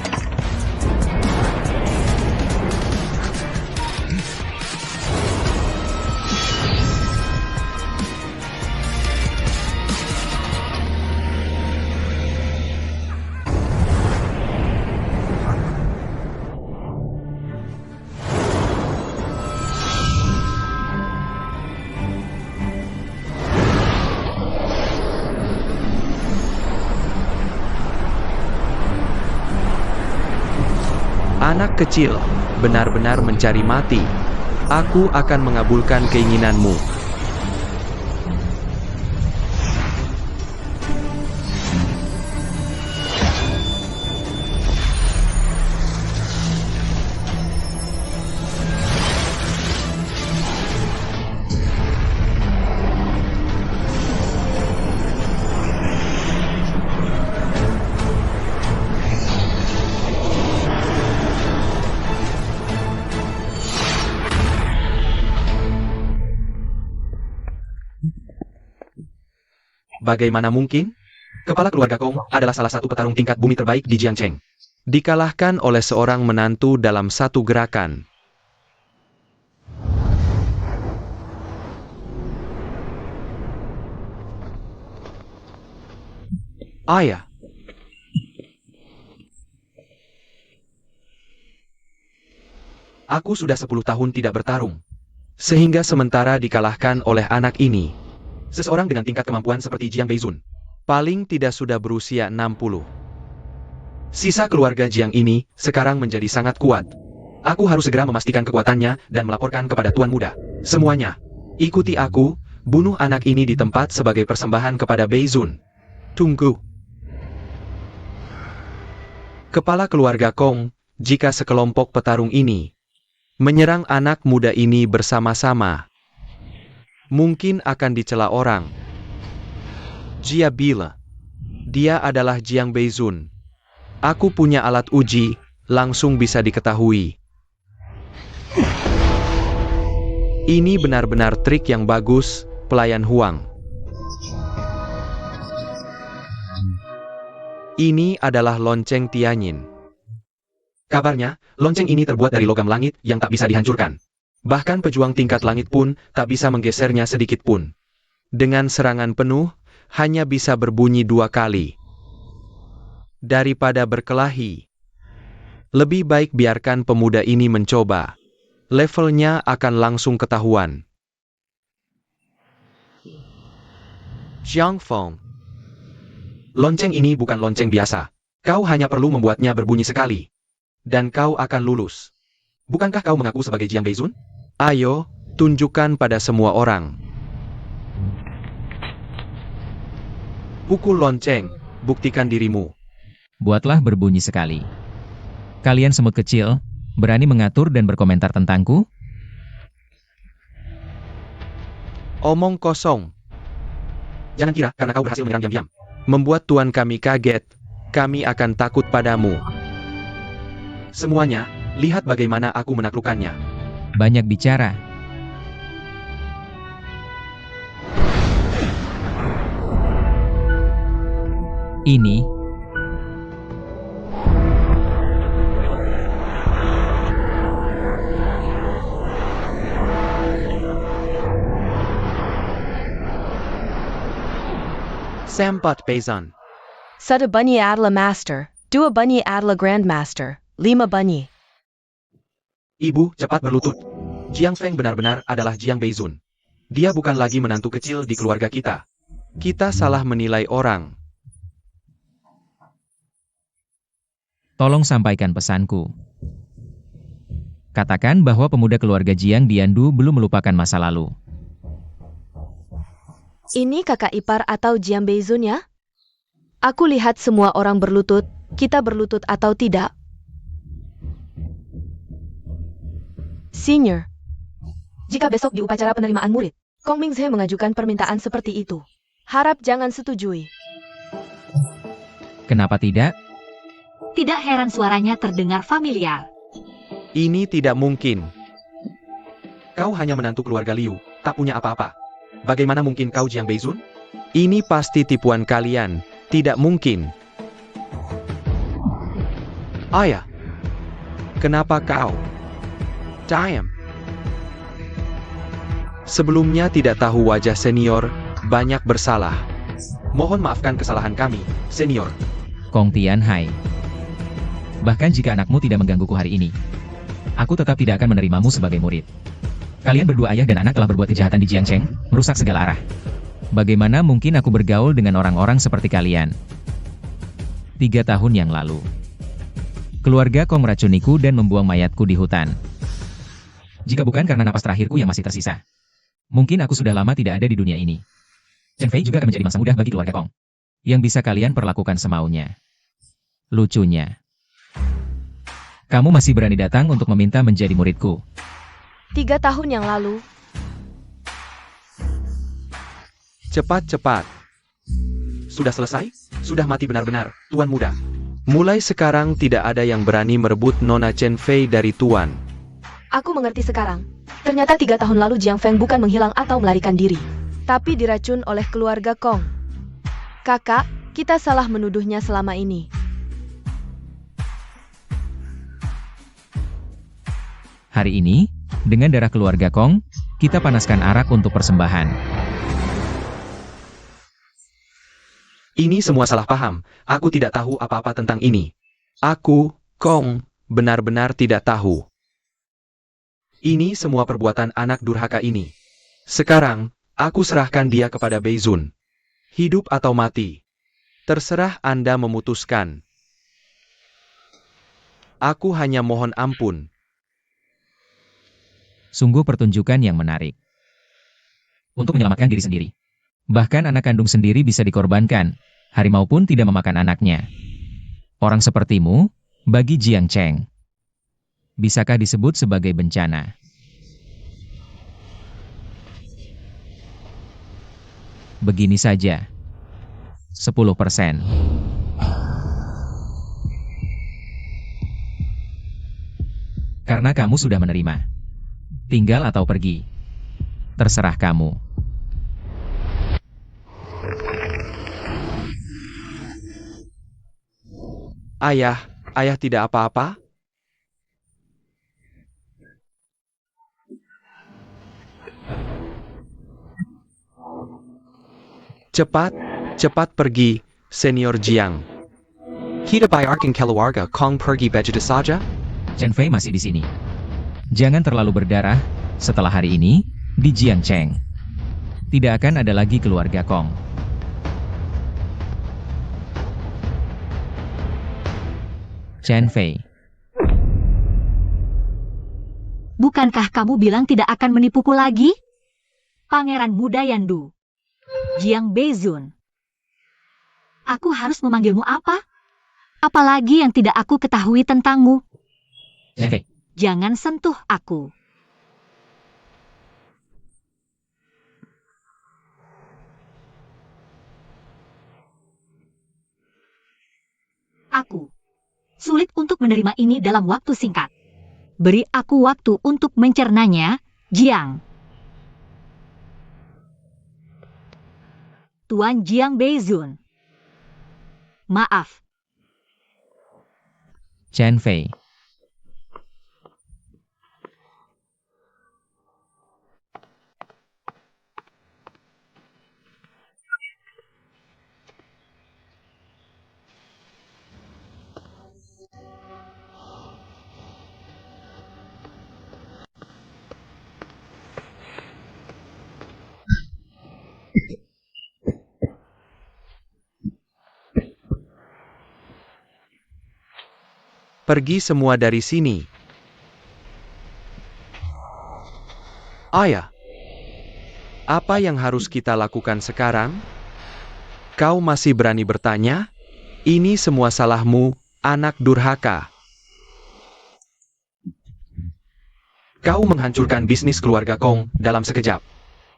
Anak kecil, benar-benar mencari mati. Aku akan mengabulkan keinginanmu. Bagaimana mungkin? Kepala keluarga Kong adalah salah satu petarung tingkat bumi terbaik di Jiangcheng. Dikalahkan oleh seorang menantu dalam satu gerakan. Ayah. Aku sudah 10 tahun tidak bertarung. Sehingga sementara dikalahkan oleh anak ini. Seseorang dengan tingkat kemampuan seperti Jiang Beizun. Paling tidak sudah berusia 60. Sisa keluarga Jiang ini sekarang menjadi sangat kuat. Aku harus segera memastikan kekuatannya dan melaporkan kepada Tuan Muda. Semuanya, ikuti aku, bunuh anak ini di tempat sebagai persembahan kepada Beizun. Tunggu. Kepala keluarga Kong, jika sekelompok petarung ini menyerang anak muda ini bersama-sama, mungkin akan dicela orang. Jia bila, dia adalah Jiang Beizun. Aku punya alat uji, langsung bisa diketahui. Ini benar-benar trik yang bagus, pelayan Huang. Ini adalah lonceng Tianyin. Kabarnya, lonceng ini terbuat dari logam langit yang tak bisa dihancurkan. Bahkan pejuang tingkat langit pun tak bisa menggesernya sedikit pun. Dengan serangan penuh, hanya bisa berbunyi 2 kali. Daripada berkelahi, lebih baik biarkan pemuda ini mencoba. Levelnya akan langsung ketahuan. Jiang Feng. Lonceng ini bukan lonceng biasa. Kau hanya perlu membuatnya berbunyi sekali. Dan kau akan lulus. Bukankah kau mengaku sebagai Jiang Beizun? Ayo, tunjukkan pada semua orang. Pukul lonceng, buktikan dirimu. Buatlah berbunyi sekali. Kalian semut kecil, berani mengatur dan berkomentar tentangku? Omong kosong. Jangan kira karena kau berhasil menyerang diam-diam. Membuat tuan kami kaget, kami akan takut padamu. Semuanya, lihat bagaimana aku menaklukkannya. Banyak bicara. Ini Sempat Peizan. 1 bunyi adalah master, 2 bunyi adalah grandmaster, 5 bunyi. Ibu, cepat berlutut. Jiang Feng benar-benar adalah Jiang Beizun. Dia bukan lagi menantu kecil di keluarga kita. Kita salah menilai orang. tolong sampaikan pesanku. Katakan bahwa pemuda keluarga Jiang Diandu belum melupakan masa lalu. Ini kakak ipar atau Jiang Beizun ya? Aku lihat semua orang berlutut, kita berlutut atau tidak? Senior, jika besok di upacara penerimaan murid, Kong Mingzhe mengajukan permintaan seperti itu, harap jangan setujui. Kenapa tidak? Tidak heran suaranya terdengar familiar. Ini tidak mungkin. Kau hanya menantu keluarga Liu, tak punya apa-apa. Bagaimana mungkin kau Jiang Beizun? Ini pasti tipuan kalian, tidak mungkin. Ayah, kenapa kau? Diam. Sebelumnya tidak tahu wajah senior, banyak bersalah. Mohon maafkan kesalahan kami, senior. Kong Tianhai. Bahkan jika anakmu tidak menggangguku hari ini, aku tetap tidak akan menerimamu sebagai murid. Kalian berdua ayah dan anak telah berbuat kejahatan di Jiangcheng, merusak segala arah. Bagaimana mungkin aku bergaul dengan orang-orang seperti kalian? 3 tahun yang lalu, keluarga Kong meracuniku dan membuang mayatku di hutan. Jika bukan karena napas terakhirku yang masih tersisa, mungkin aku sudah lama tidak ada di dunia ini. Chen Fei juga akan menjadi mangsa muda bagi keluarga Kong, yang bisa kalian perlakukan semaunya. Lucunya, kamu masih berani datang untuk meminta menjadi muridku. 3 tahun yang lalu, Cepat-cepat. Sudah selesai? Sudah mati benar-benar, Tuan Muda. Mulai sekarang tidak ada yang berani merebut Nona Chen Fei dari Tuan. aku mengerti sekarang. Ternyata 3 tahun lalu Jiang Feng bukan menghilang atau melarikan diri, tapi diracun oleh keluarga Kong. Kakak, kita salah menuduhnya selama ini. Hari ini, dengan darah keluarga Kong, kita panaskan arak untuk persembahan. Ini semua salah paham, aku tidak tahu apa-apa tentang ini. Aku, Kong, benar-benar tidak tahu. Ini semua perbuatan anak durhaka ini. Sekarang, aku serahkan dia kepada Beizun. Hidup atau mati. Terserah Anda memutuskan. Aku hanya mohon ampun. Sungguh pertunjukan yang menarik. Untuk menyelamatkan diri sendiri. Bahkan anak kandung sendiri bisa dikorbankan, harimau pun tidak memakan anaknya. Orang sepertimu, bagi Jiangcheng, bisakah disebut sebagai bencana? Begini saja. 10%. Karena kamu sudah menerima. Tinggal atau pergi. Terserah kamu. Ayah, ayah tidak apa-apa? Cepat, cepat pergi, Senior Jiang. Kita bayarkan keluarga Kong pergi begitu saja? Chen Fei masih di sini. Jangan terlalu berdarah, setelah hari ini, di Jiangcheng. Tidak akan ada lagi keluarga Kong. Chen Fei, Bukankah kamu bilang tidak akan menipuku lagi? Pangeran muda Yandu. Jiang Beizun. Aku harus memanggilmu apa? Apalagi yang tidak aku ketahui tentangmu. Chen Fei, Jangan sentuh aku. Aku sulit untuk menerima ini dalam waktu singkat. Beri aku waktu untuk mencernanya, Jiang. Tuan Jiang Beizun. Maaf, Chen Fei. Pergi semua dari sini. Ayah, apa yang harus kita lakukan sekarang? Kau masih berani bertanya? Ini semua salahmu, anak durhaka. Kau menghancurkan bisnis keluarga Kong dalam sekejap.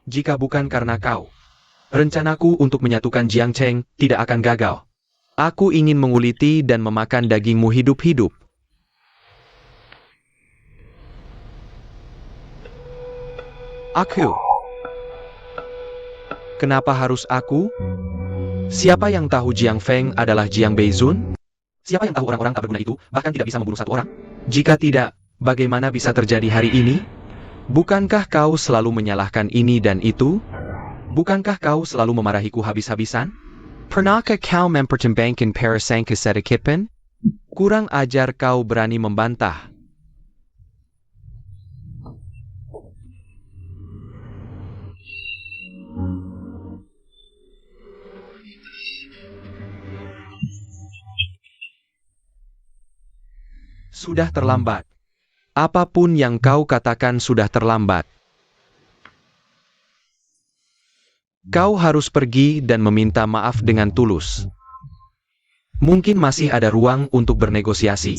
Jika bukan karena kau, rencanaku untuk menyatukan Jiangcheng tidak akan gagal. Aku ingin menguliti dan memakan dagingmu hidup-hidup. Aku. Kenapa harus aku? Siapa yang tahu Jiang Feng adalah Jiang Beizun? Siapa yang tahu orang-orang tak berguna itu bahkan tidak bisa membunuh satu orang? Jika tidak, bagaimana bisa terjadi hari ini? Bukankah kau selalu menyalahkan ini dan itu? Bukankah kau selalu memarahiku habis-habisan? Pernahkah kau mempertimbangkan perasaan sedikitpun? Kurang ajar kau berani membantah. Sudah terlambat. Apapun yang kau katakan sudah terlambat. Kau harus pergi dan meminta maaf dengan tulus. Mungkin masih ada ruang untuk bernegosiasi.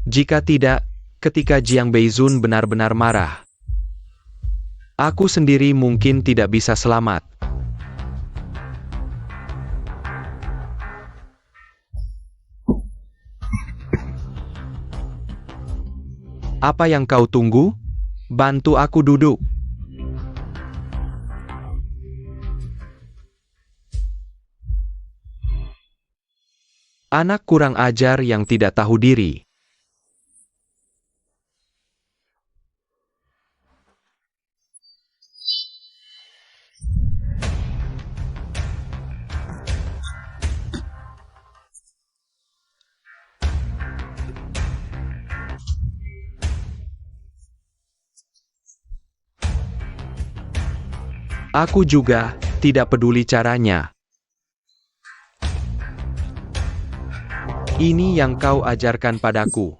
Jika tidak, ketika Jiang Beizun benar-benar marah, aku sendiri mungkin tidak bisa selamat. Apa yang kau tunggu? Bantu aku duduk. Anak kurang ajar yang tidak tahu diri. Aku juga tidak peduli caranya. Ini yang kau ajarkan padaku.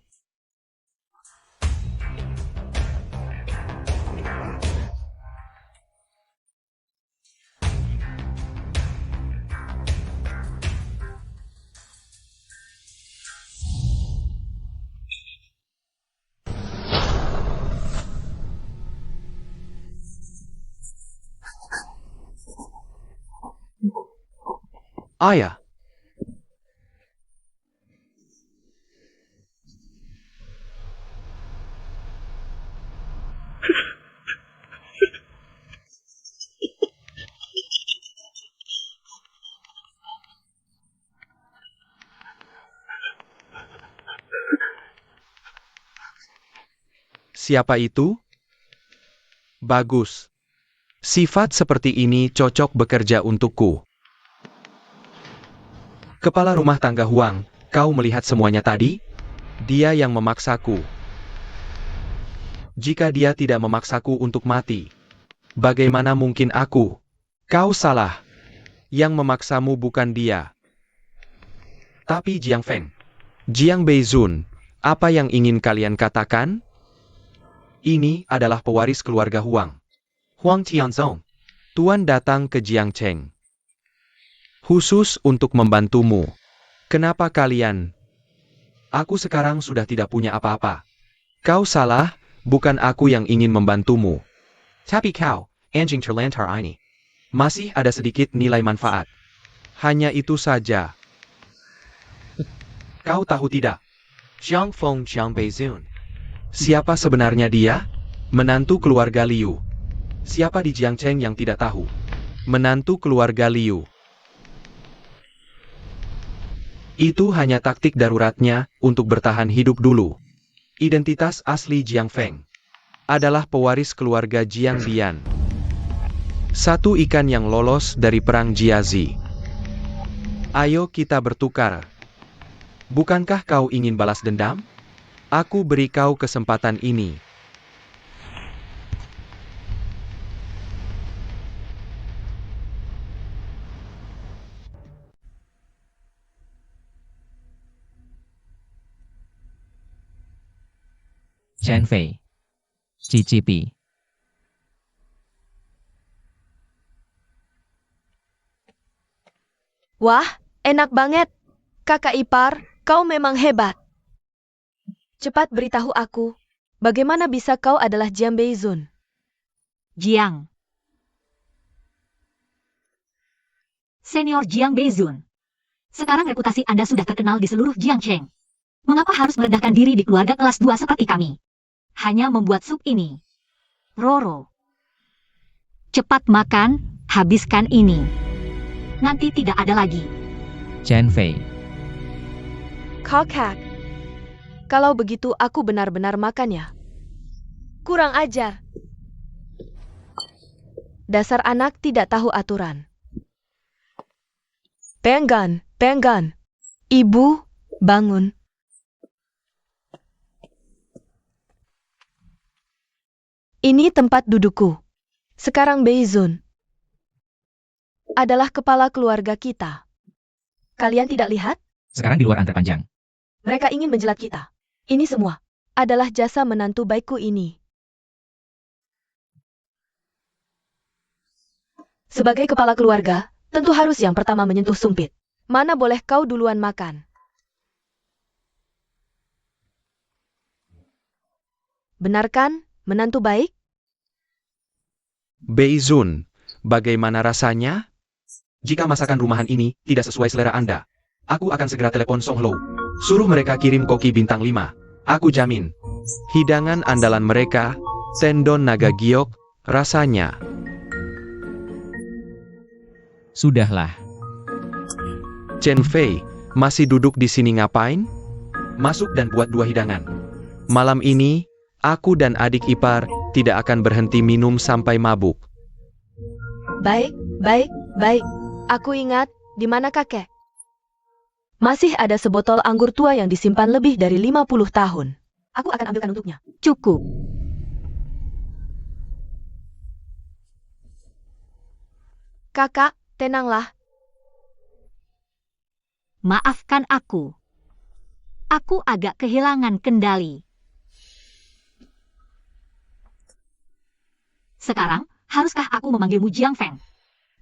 Ayah. Siapa itu? Bagus. Sifat seperti ini cocok bekerja untukku. Kepala rumah tangga Huang, kau melihat semuanya tadi? Dia yang memaksaku. Jika dia tidak memaksaku untuk mati, bagaimana mungkin aku? Kau salah. Yang memaksamu bukan dia. Tapi Jiang Feng. Jiang Beizun, apa yang ingin kalian katakan? Ini adalah pewaris keluarga Huang. Huang Tianzong. Tuan datang ke Jiangcheng. Khusus untuk membantumu. Kenapa kalian? Aku sekarang sudah tidak punya apa-apa. Kau salah, bukan aku yang ingin membantumu. Tapi kau, anjing terlantar ini. Masih ada sedikit nilai manfaat. Hanya itu saja. Kau tahu tidak? Jiang Feng Jiang Beizun. Siapa sebenarnya dia? Menantu keluarga Liu. Siapa di Jiangcheng yang tidak tahu? Menantu keluarga Liu. Itu hanya taktik daruratnya untuk bertahan hidup dulu. Identitas asli Jiang Feng adalah pewaris keluarga Jiang Bian. Satu ikan yang lolos dari perang Jiazi. Ayo kita bertukar. Bukankah kau ingin balas dendam? Aku beri kau kesempatan ini. Chen Fei. Cicipi. Wah, enak banget. Kakak ipar, kau memang hebat. Cepat beritahu aku, bagaimana bisa kau adalah Jiang Beizun? Jiang. Senior Jiang Beizun. Sekarang reputasi Anda sudah terkenal di seluruh Jiangcheng. Mengapa harus merendahkan diri di keluarga kelas 2 seperti kami? Hanya membuat sup ini. Roro. Cepat makan, habiskan ini. Nanti tidak ada lagi. Chen Fei. Kakak. Kalau begitu aku benar-benar makan ya. Kurang ajar. Dasar anak tidak tahu aturan. Penggan, penggan. Ibu, bangun. Ini tempat dudukku. Sekarang Beizun adalah kepala keluarga kita. Kalian tidak lihat? Sekarang di luar antar panjang. Mereka ingin menjelat kita. Ini semua adalah jasa menantu baikku ini. Sebagai kepala keluarga, tentu harus yang pertama menyentuh sumpit. Mana boleh kau duluan makan? Benar kan, menantu baik? Beizun, bagaimana rasanya? Jika masakan rumahan ini tidak sesuai selera Anda, aku akan segera telepon Song Lo. Suruh mereka kirim koki bintang 5. Aku jamin. Hidangan andalan mereka, tendon naga giok, rasanya. Sudahlah. Chen Fei, masih duduk di sini ngapain? Masuk dan buat 2 hidangan. Malam ini, aku dan adik ipar tidak akan berhenti minum sampai mabuk. Baik, baik, baik. Aku ingat, di mana kakek? Masih ada sebotol anggur tua yang disimpan lebih dari 50 tahun. Aku akan ambilkan untuknya. Cukup. Kakak, tenanglah. Maafkan aku. Aku agak kehilangan kendali. Sekarang, haruskah aku memanggilmu Jiang Feng?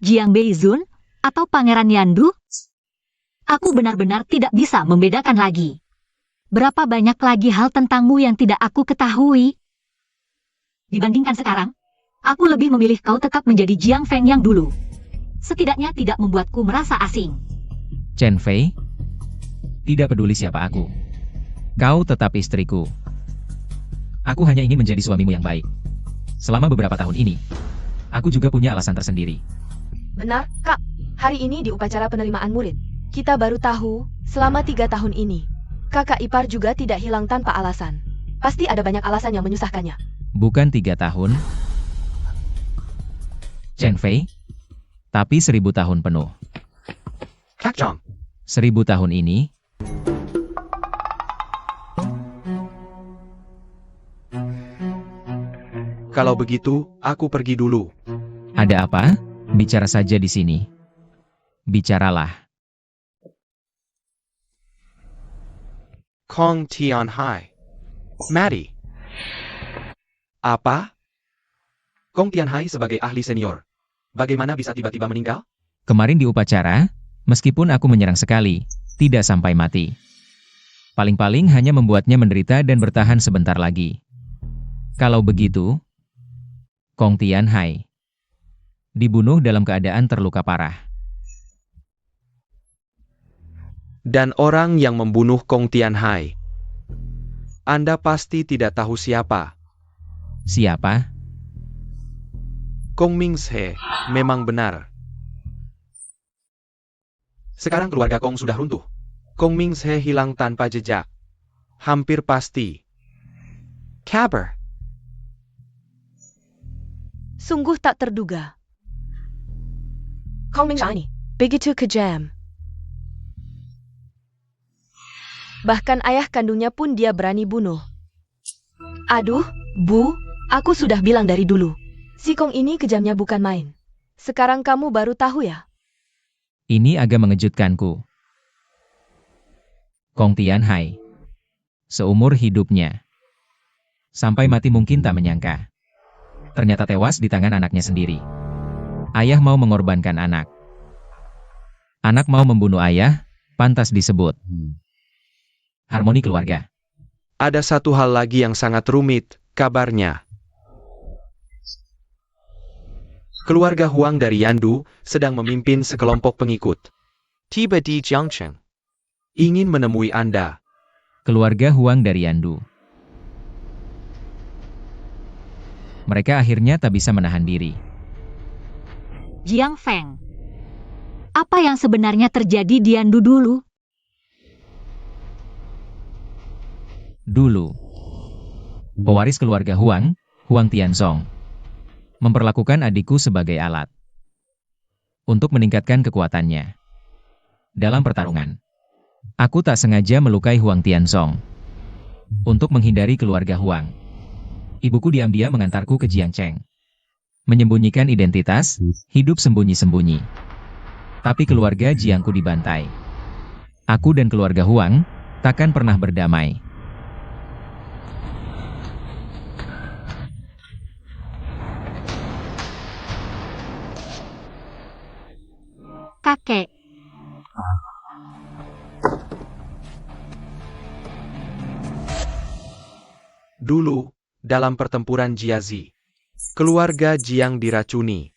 Jiang Beizun? Atau Pangeran Yandu? Aku benar-benar tidak bisa membedakan lagi. Berapa banyak lagi hal tentangmu yang tidak aku ketahui? Dibandingkan sekarang, aku lebih memilih kau tetap menjadi Jiang Feng yang dulu. Setidaknya tidak membuatku merasa asing. Chen Fei. Tidak peduli siapa aku. Kau tetap istriku. Aku hanya ingin menjadi suamimu yang baik. Selama beberapa tahun ini, aku juga punya alasan tersendiri. Benar, Kak. Hari ini di upacara penerimaan murid, kita baru tahu, selama 3 tahun ini, kakak ipar juga tidak hilang tanpa alasan. Pasti ada banyak alasan yang menyusahkannya. Bukan 3 tahun, Chen Fei, tapi 1000 tahun penuh. Kak Chong, 1000 tahun ini, kalau begitu, aku pergi dulu. ada apa? Bicara saja di sini. Bicaralah. Kong Tianhai. Maddie. Apa? Kong Tianhai sebagai ahli senior. Bagaimana bisa tiba-tiba meninggal? Kemarin di upacara, meskipun aku menyerang sekali, tidak sampai mati. Paling-paling hanya membuatnya menderita dan bertahan sebentar lagi. Kalau begitu, Kong Tianhai dibunuh dalam keadaan terluka parah. Dan orang yang membunuh Kong Tianhai. Anda pasti tidak tahu siapa. Siapa? Kong Mingse, memang benar. Sekarang keluarga Kong sudah runtuh. Kong Mingse hilang tanpa jejak. Hampir pasti. Kabar. Sungguh tak terduga. Kong Mingse begitu kejam. Bahkan ayah kandungnya pun dia berani bunuh. Aduh, Bu, aku sudah bilang dari dulu. Si Kong ini kejamnya bukan main. Sekarang kamu baru tahu ya? Ini agak mengejutkanku. Kong Tianhai. Seumur hidupnya. Sampai mati mungkin tak menyangka. Ternyata tewas di tangan anaknya sendiri. Ayah mau mengorbankan anak. Anak mau membunuh ayah, pantas disebut harmoni keluarga. Ada satu hal lagi yang sangat rumit, kabarnya. Keluarga Huang dari Yandu sedang memimpin sekelompok pengikut. Tiba di Jiangcheng. Ingin menemui Anda. Keluarga Huang dari Yandu. Mereka akhirnya tak bisa menahan diri. Jiang Feng. Apa yang sebenarnya terjadi di Yandu dulu? Dulu, pewaris keluarga Huang, Huang Tianzong, memperlakukan adikku sebagai alat untuk meningkatkan kekuatannya. Dalam pertarungan, aku tak sengaja melukai Huang Tianzong. Untuk menghindari keluarga Huang, ibuku diam-diam mengantarku ke Jiangcheng. Menyembunyikan identitas, hidup sembunyi-sembunyi. Tapi keluarga Jiangku dibantai. Aku dan keluarga Huang takkan pernah berdamai. Kakek. Dulu, dalam pertempuran Jiazi, keluarga Jiang diracuni.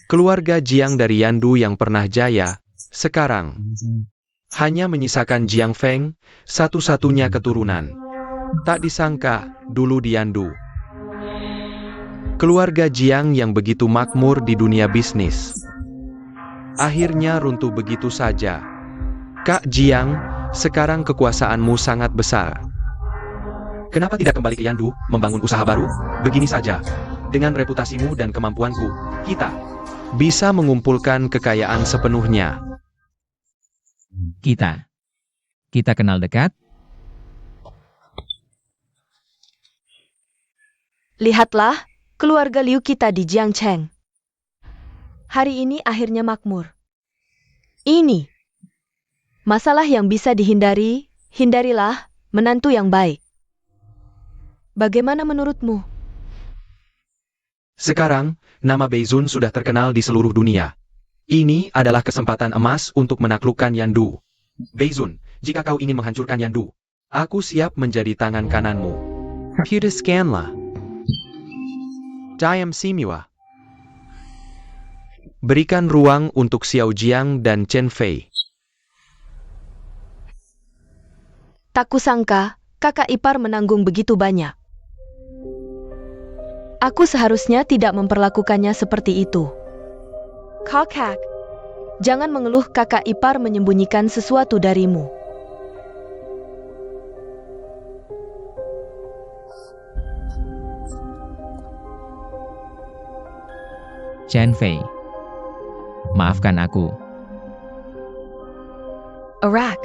Keluarga Jiang dari Yandu yang pernah jaya, sekarang hanya menyisakan Jiang Feng, satu-satunya keturunan. Tak disangka, dulu di Yandu. Keluarga Jiang yang begitu makmur di dunia bisnis. Akhirnya runtuh begitu saja. Kak Jiang, sekarang kekuasaanmu sangat besar. Kenapa tidak kembali ke Yandu, membangun usaha baru? Begini saja, dengan reputasimu dan kemampuanku, kita bisa mengumpulkan kekayaan sepenuhnya. Kita kenal dekat? Lihatlah, keluarga Liu kita di Jiangcheng. Hari ini akhirnya makmur. Ini masalah yang bisa dihindari, hindarilah menantu yang baik. Bagaimana menurutmu? Sekarang, nama Beizun sudah terkenal di seluruh dunia. Ini adalah kesempatan emas untuk menaklukkan Yandu. Beizun, jika kau ingin menghancurkan Yandu, aku siap menjadi tangan kananmu. Putuskanlah. Diam Simiwa. Berikan ruang untuk Xiao Jiang dan Chen Fei. Tak kusangka, kakak ipar menanggung begitu banyak. Aku seharusnya tidak memperlakukannya seperti itu. Kakak, jangan mengeluh, kakak ipar menyembunyikan sesuatu darimu. Chen Fei. Maafkan aku. Arak.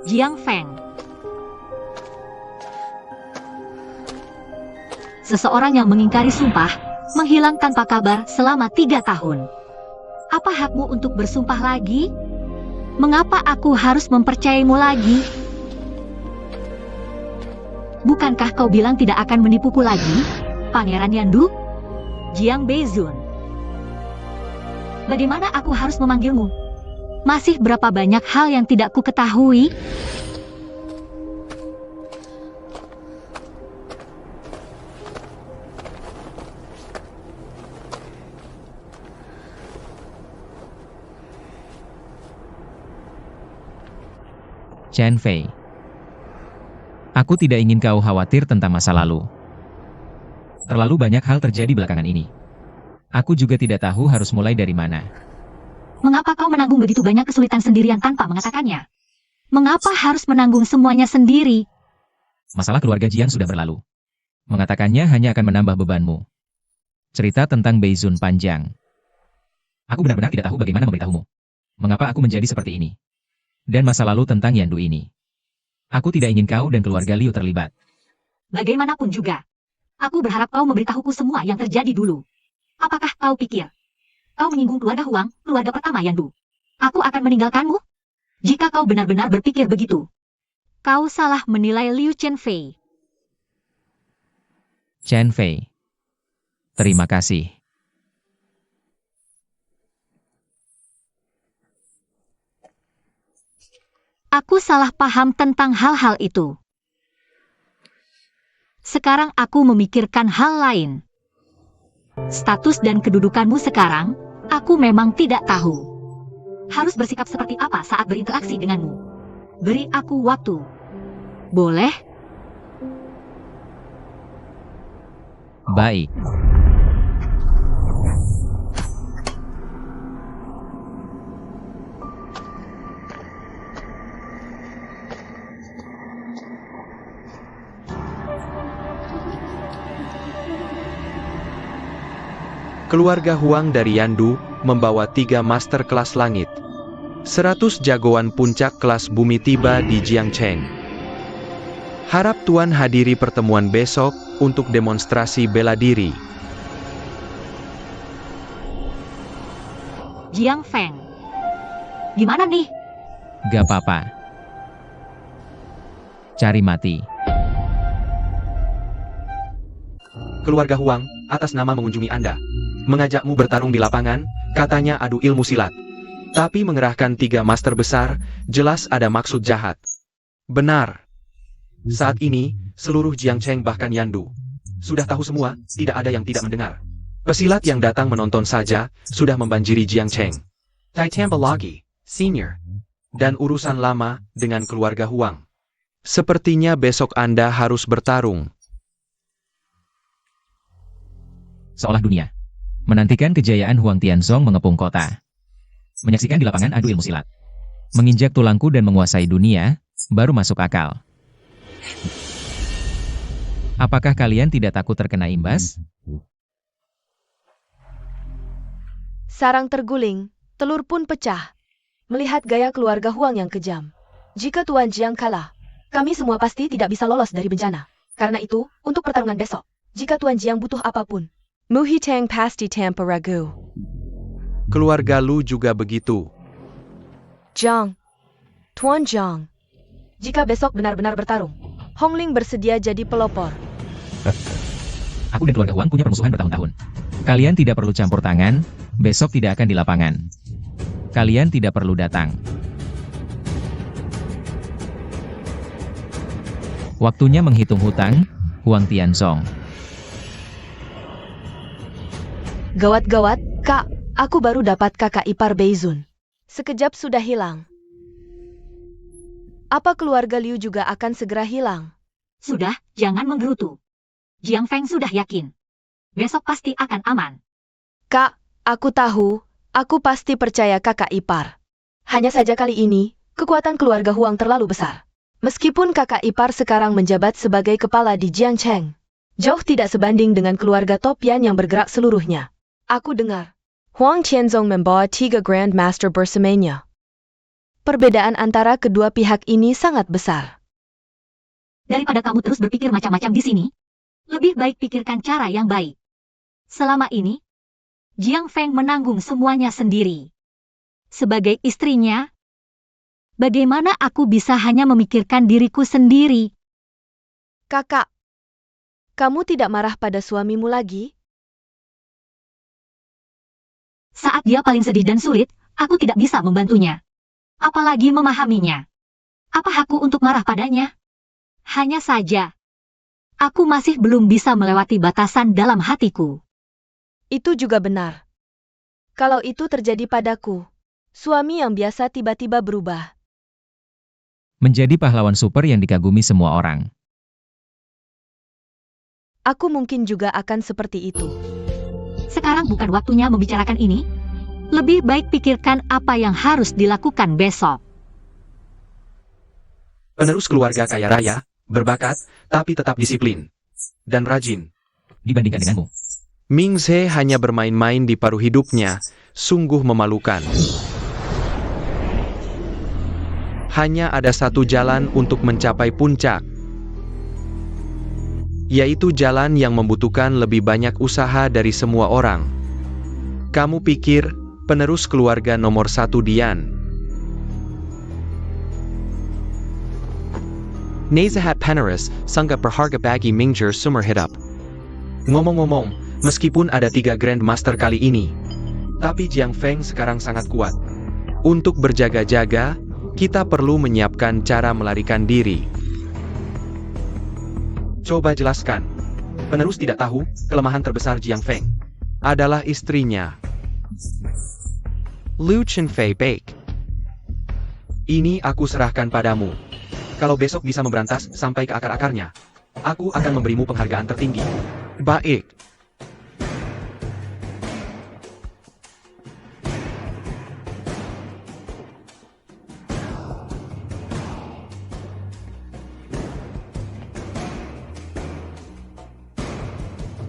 Jiang Feng. Seseorang yang mengingkari sumpah, menghilang tanpa kabar selama 3 tahun. Apa hakmu untuk bersumpah lagi? Mengapa aku harus mempercayaimu lagi? Bukankah kau bilang tidak akan menipuku lagi, Pangeran Yandu? Jiang Beizun. Bagaimana aku harus memanggilmu? Masih berapa banyak hal yang tidak ku ketahui? Chen Fei. Aku tidak ingin kau khawatir tentang masa lalu. Terlalu banyak hal terjadi belakangan ini. Aku juga tidak tahu harus mulai dari mana. Mengapa kau menanggung begitu banyak kesulitan sendirian tanpa mengatakannya? Mengapa harus menanggung semuanya sendiri? Masalah keluarga Jiang sudah berlalu. Mengatakannya hanya akan menambah bebanmu. Cerita tentang Beizun panjang. Aku benar-benar tidak tahu bagaimana memberitahumu. Mengapa aku menjadi seperti ini? Dan masa lalu tentang Yandu ini. Aku tidak ingin kau dan keluarga Liu terlibat. Bagaimanapun juga, aku berharap kau memberitahuku semua yang terjadi dulu. Apakah kau pikir kau menyinggung keluarga Huang, keluarga pertama Yandu? Aku akan meninggalkanmu? Jika kau benar-benar berpikir begitu, kau salah menilai Liu Chen Fei. Chen Fei. Terima kasih. Aku salah paham tentang hal-hal itu. Sekarang aku memikirkan hal lain. Status dan kedudukanmu sekarang, aku memang tidak tahu. Harus bersikap seperti apa saat berinteraksi denganmu? Beri aku waktu. Boleh? Baik. Keluarga Huang dari Yandu membawa 3 master kelas langit. 100 jagoan puncak kelas bumi tiba di Jiangcheng. Harap Tuan hadiri pertemuan besok untuk demonstrasi bela diri. Jiang Feng. Gimana nih? Gak apa-apa. Cari mati. Keluarga Huang, atas nama mengunjungi Anda. Mengajakmu bertarung di lapangan, katanya adu ilmu silat. Tapi mengerahkan 3 master besar, jelas ada maksud jahat. Benar. Saat ini, seluruh Jiangcheng bahkan Yandu sudah tahu semua, tidak ada yang tidak mendengar. Pesilat yang datang menonton saja, sudah membanjiri Jiangcheng. Ditambah lagi, senior, dan urusan lama dengan keluarga Huang. Sepertinya besok Anda harus bertarung. Seolah dunia menantikan kejayaan Huang Tianzong mengepung kota. Menyaksikan di lapangan adu ilmu silat. Menginjak tulangku dan menguasai dunia, baru masuk akal. Apakah kalian tidak takut terkena imbas? Sarang terguling, telur pun pecah. Melihat gaya keluarga Huang yang kejam. Jika Tuan Jiang kalah, kami semua pasti tidak bisa lolos dari bencana. Karena itu, untuk pertarungan besok, jika Tuan Jiang butuh apapun, Muhitang pasti tanpa ragu. Keluarga Lu juga begitu. Jiang, Tuan Jiang, jika besok benar-benar bertarung, Hongling bersedia jadi pelopor. Aku dan keluarga Huang punya permusuhan bertahun-tahun. Kalian tidak perlu campur tangan, besok tidak akan di lapangan. Kalian tidak perlu datang. Waktunya menghitung hutang, Huang Tianzong. Gawat-gawat, Kak, aku baru dapat kakak ipar Beizun. Sekejap sudah hilang. Apa keluarga Liu juga akan segera hilang? Sudah, jangan menggerutu. Jiang Feng sudah yakin. Besok pasti akan aman. Kak, aku tahu, aku pasti percaya kakak ipar. Hanya saja kali ini, Kekuatan keluarga Huang terlalu besar. Meskipun kakak ipar sekarang menjabat sebagai kepala di Jiangcheng, jauh tidak sebanding dengan keluarga Topian yang bergerak seluruhnya. Aku dengar, Huang Qianzong membawa 3 Grandmaster bersamanya. Perbedaan antara kedua pihak ini sangat besar. Daripada kamu terus berpikir macam-macam di sini, lebih baik pikirkan cara yang baik. Selama ini, Jiang Feng menanggung semuanya sendiri. Sebagai istrinya, bagaimana aku bisa hanya memikirkan diriku sendiri? Kakak, kamu tidak marah pada suamimu lagi? Saat dia paling sedih dan sulit, aku tidak bisa membantunya. Apalagi memahaminya. Apa hakku untuk marah padanya? Hanya saja, aku masih belum bisa melewati batasan dalam hatiku. Itu juga benar. Kalau itu terjadi padaku, suami yang biasa tiba-tiba berubah. Menjadi pahlawan super yang dikagumi semua orang. Aku mungkin juga akan seperti itu. Sekarang bukan waktunya membicarakan ini. Lebih baik pikirkan apa yang harus dilakukan besok. Penerus keluarga kaya raya, berbakat, tapi tetap disiplin. Dan rajin. Dibandingkan denganmu. Mingze hanya bermain-main di paruh hidupnya, sungguh memalukan. Hanya ada satu jalan untuk mencapai puncak, yaitu jalan yang membutuhkan lebih banyak usaha dari semua orang. Kamu pikir, penerus keluarga nomor 1 Dian? Nazahat Paneris, sanggap berharga bagi Mingzhe sumber hidup. Ngomong-ngomong, meskipun ada 3 Grandmaster kali ini, tapi Jiang Feng sekarang sangat kuat. Untuk berjaga-jaga, kita perlu menyiapkan cara melarikan diri. Coba jelaskan. Penerus tidak tahu, kelemahan terbesar Jiang Feng adalah istrinya, Liu Chenfei Baik. Ini aku serahkan padamu. Kalau besok bisa memberantas sampai ke akar-akarnya, aku akan memberimu penghargaan tertinggi. Baik.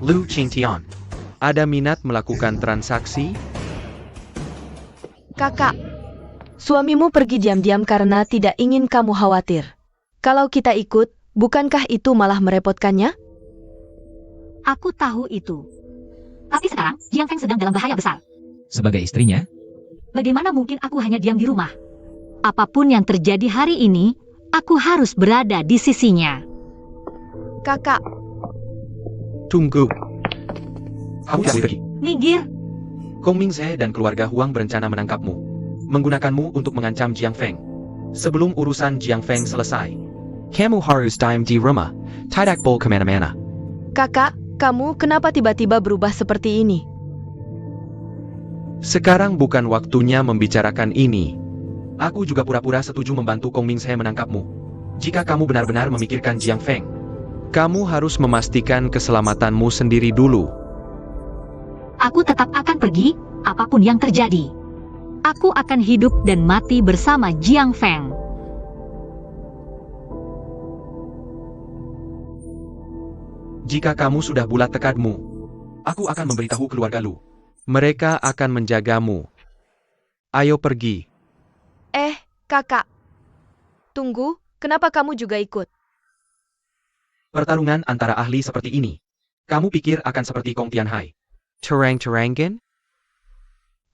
Liu Qingtian, ada minat melakukan transaksi? Kakak, suamimu pergi diam-diam karena tidak ingin kamu khawatir. Kalau kita ikut, bukankah itu malah merepotkannya? Aku tahu itu. Tapi sekarang, Jiang Feng sedang dalam bahaya besar. Sebagai istrinya, Bagaimana mungkin aku hanya diam di rumah? Apapun yang terjadi hari ini, aku harus berada di sisinya. Kakak, Tunggu. Kamu tidak boleh pergi. Minggir, Kong Mingze dan keluarga Huang berencana menangkapmu, menggunakanmu untuk mengancam Jiang Feng. Sebelum urusan Jiang Feng selesai, kamu harus diam di rumah, tidak boleh kemana-mana. kakak, kamu kenapa tiba-tiba berubah seperti ini? Sekarang bukan waktunya membicarakan ini. Aku juga pura-pura setuju membantu Kong Mingze menangkapmu. Jika kamu benar-benar memikirkan Jiang Feng, kamu harus memastikan keselamatanmu sendiri dulu. aku tetap akan pergi, apapun yang terjadi. Aku akan hidup dan mati bersama Jiang Feng. Jika kamu sudah bulat tekadmu, aku akan memberitahu keluarga Lu. Mereka akan menjagamu. Ayo pergi. Kakak. Tunggu, kenapa kamu juga ikut? Pertarungan antara ahli seperti ini, kamu pikir akan seperti Kong Tianhai? Terang-terangan?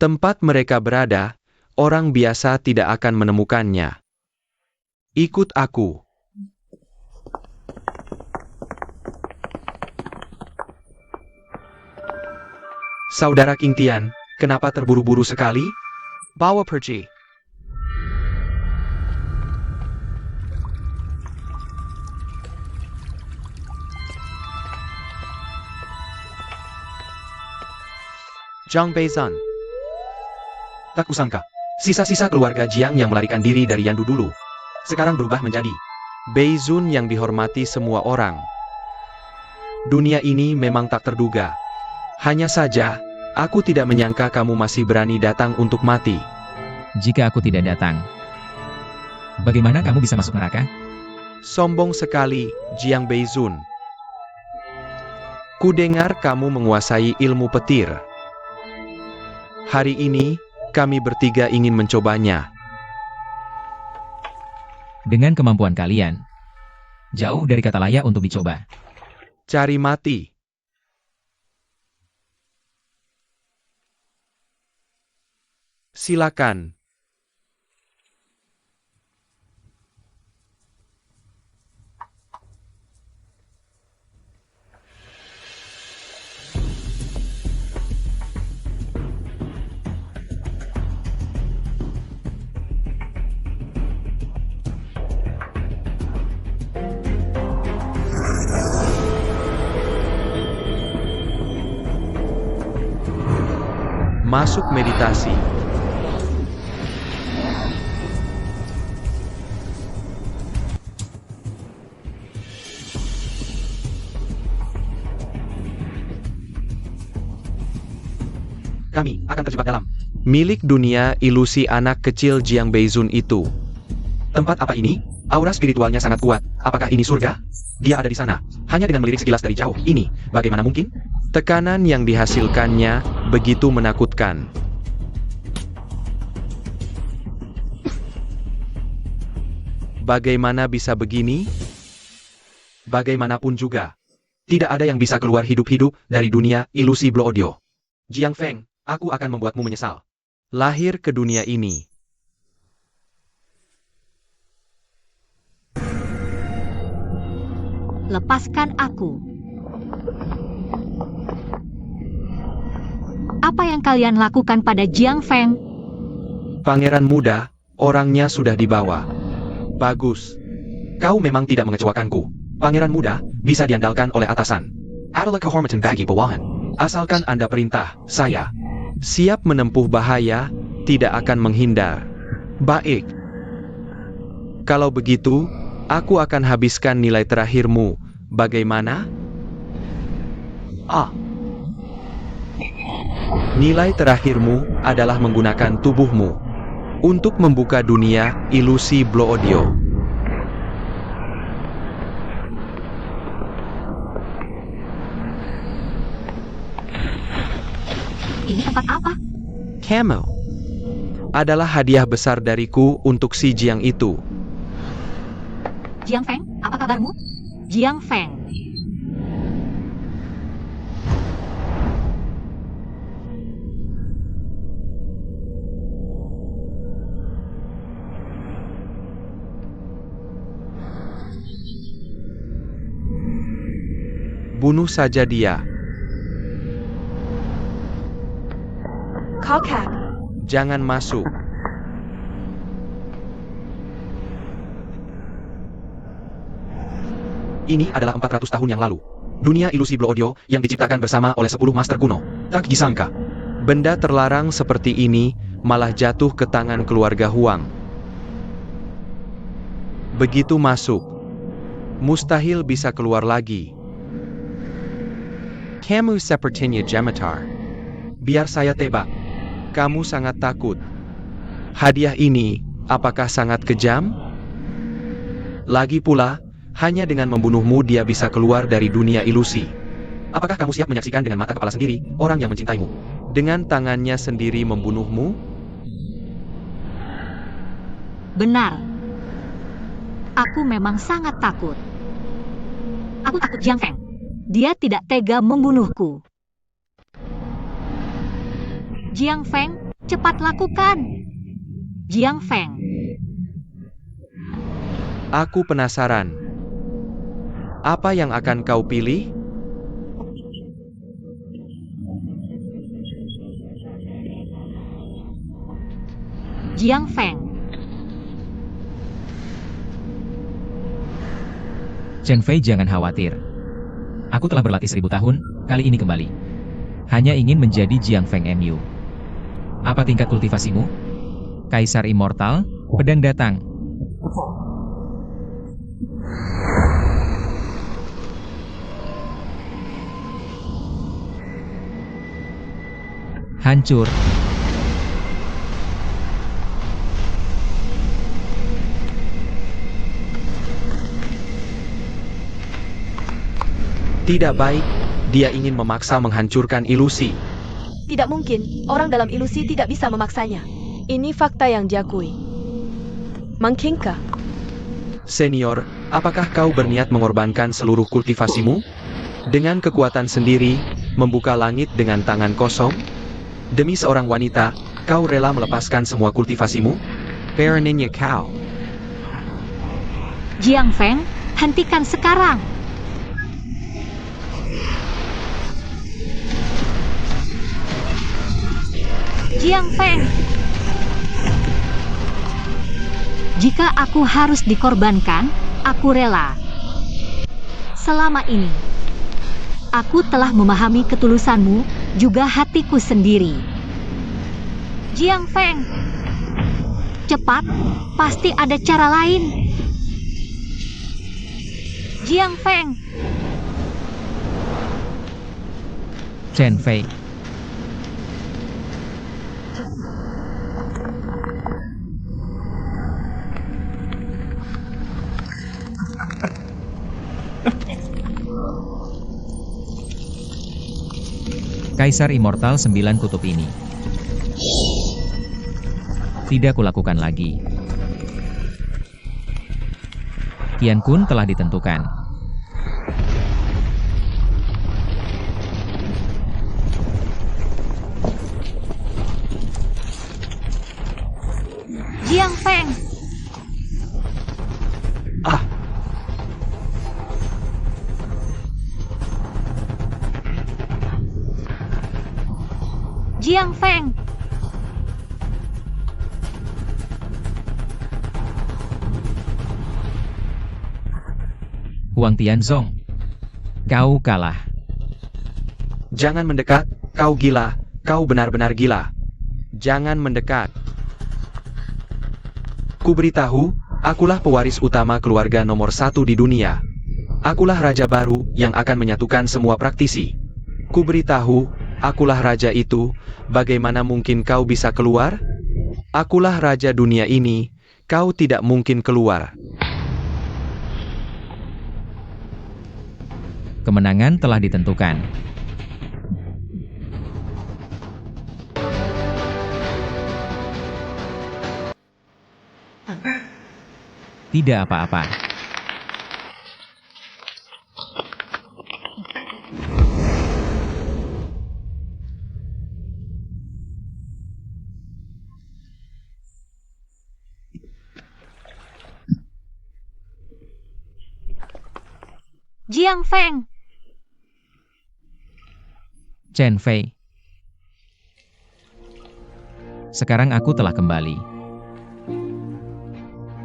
Tempat mereka berada, orang biasa tidak akan menemukannya. Ikut aku. Saudara King Tian, kenapa terburu-buru sekali? Bawa pergi. Zhang Beizan. Tak kusangka, sisa-sisa keluarga Jiang yang melarikan diri dari Yandu dulu, sekarang berubah menjadi Beizun yang dihormati semua orang. Dunia ini memang tak terduga. Hanya saja, aku tidak menyangka kamu masih berani datang untuk mati. jika aku tidak datang, Bagaimana kamu bisa masuk neraka? Sombong sekali, Jiang Beizun. Kudengar kamu menguasai ilmu petir. Hari ini, kami bertiga ingin mencobanya. Dengan kemampuan kalian, jauh dari kata layak untuk dicoba. Cari mati. Silakan. Masuk meditasi. Kami akan terjebak dalam milik dunia ilusi anak kecil Jiang Beizun itu. Tempat apa ini? Aura spiritualnya sangat kuat. Apakah ini surga? Dia ada di sana, hanya dengan melirik sekilas dari jauh. Ini, bagaimana mungkin? Tekanan yang dihasilkannya begitu menakutkan. Bagaimana bisa begini? Bagaimanapun juga, tidak ada yang bisa keluar hidup-hidup dari dunia ilusi Blue Audio. Jiang Feng, aku akan membuatmu menyesal. Lahir ke dunia ini. Lepaskan aku. Apa yang kalian lakukan pada Jiang Feng? Pangeran muda, orangnya sudah dibawa. Bagus. Kau memang tidak mengecewakanku. Pangeran muda, bisa diandalkan oleh atasan. Adalah kehormatan bagi bawahan. Asalkan Anda perintah, saya siap menempuh bahaya, tidak akan menghindar. Baik. Kalau begitu, aku akan habiskan nilai terakhirmu. Bagaimana? Nilai terakhirmu adalah menggunakan tubuhmu untuk membuka dunia ilusi Blue Audio. Ini tempat apa? Camel adalah hadiah besar dariku untuk si Jiang itu. Jiang Feng, apa kabarmu? Jiang Feng. Bunuh saja dia. Kokak, Jangan masuk. Ini adalah 400 tahun yang lalu. Dunia ilusi Blue Audio yang diciptakan bersama oleh 10 master kuno. Tak disangka, benda terlarang seperti ini malah jatuh ke tangan keluarga Huang. Begitu masuk, mustahil bisa keluar lagi. Kamu sepertinya gemetar. Biar saya tebak, kamu sangat takut. Hadiah ini, apakah sangat kejam? Lagi pula, hanya dengan membunuhmu dia bisa keluar dari dunia ilusi. Apakah kamu siap menyaksikan dengan mata kepala sendiri orang yang mencintaimu dengan tangannya sendiri membunuhmu? Benar. Aku memang sangat takut. Aku takut Jiang Feng. Dia tidak tega membunuhku. Jiang Feng, cepat lakukan. Jiang Feng. Aku penasaran. Apa yang akan kau pilih? Jiang Feng. Cheng Fei, jangan khawatir. Aku telah berlatih 1000 tahun, kali ini kembali. Hanya ingin menjadi Jiang Feng MU. Apa tingkat kultivasimu? Kaisar Immortal, pedang datang. Hancur. Tidak baik, dia ingin memaksa menghancurkan ilusi. Tidak mungkin, orang dalam ilusi tidak bisa memaksanya. Ini fakta yang diakui. Mungkinkah? Senior, apakah kau berniat mengorbankan seluruh kultivasimu? Dengan kekuatan sendiri, membuka langit dengan tangan kosong? Demi seorang wanita, kau rela melepaskan semua kultivasimu? Pereninnya kau. Jiang Feng, hentikan sekarang. Jiang Feng. Jika aku harus dikorbankan, aku rela. Selama ini, aku telah memahami ketulusanmu, juga hatiku sendiri. Jiang Feng. Cepat, pasti ada cara lain. Jiang Feng. Chen Fei. Kaisar Immortal 9 kutub ini tidak kulakukan lagi. Qian Kun telah ditentukan. Jiang Feng. Ah, Jiang Feng. Huang Tianzong, kau kalah. jangan mendekat, kau gila, kau benar-benar gila. Jangan mendekat. Kuberitahu, akulah pewaris utama keluarga nomor 1 di dunia. Akulah raja baru yang akan menyatukan semua praktisi. Kuberitahu, akulah raja itu, bagaimana mungkin kau bisa keluar? Akulah raja dunia ini, kau tidak mungkin keluar. Kemenangan telah ditentukan. Tidak apa-apa. Jiang Feng. Chen Fei. Sekarang aku telah kembali.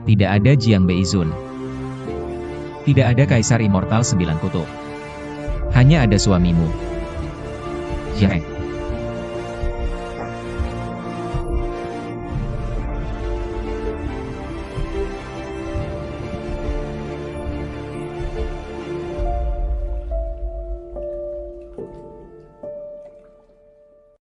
Tidak ada Jiang Beizun. Tidak ada Kaisar Immortal 9 kutub. Hanya ada suamimu. Jiang.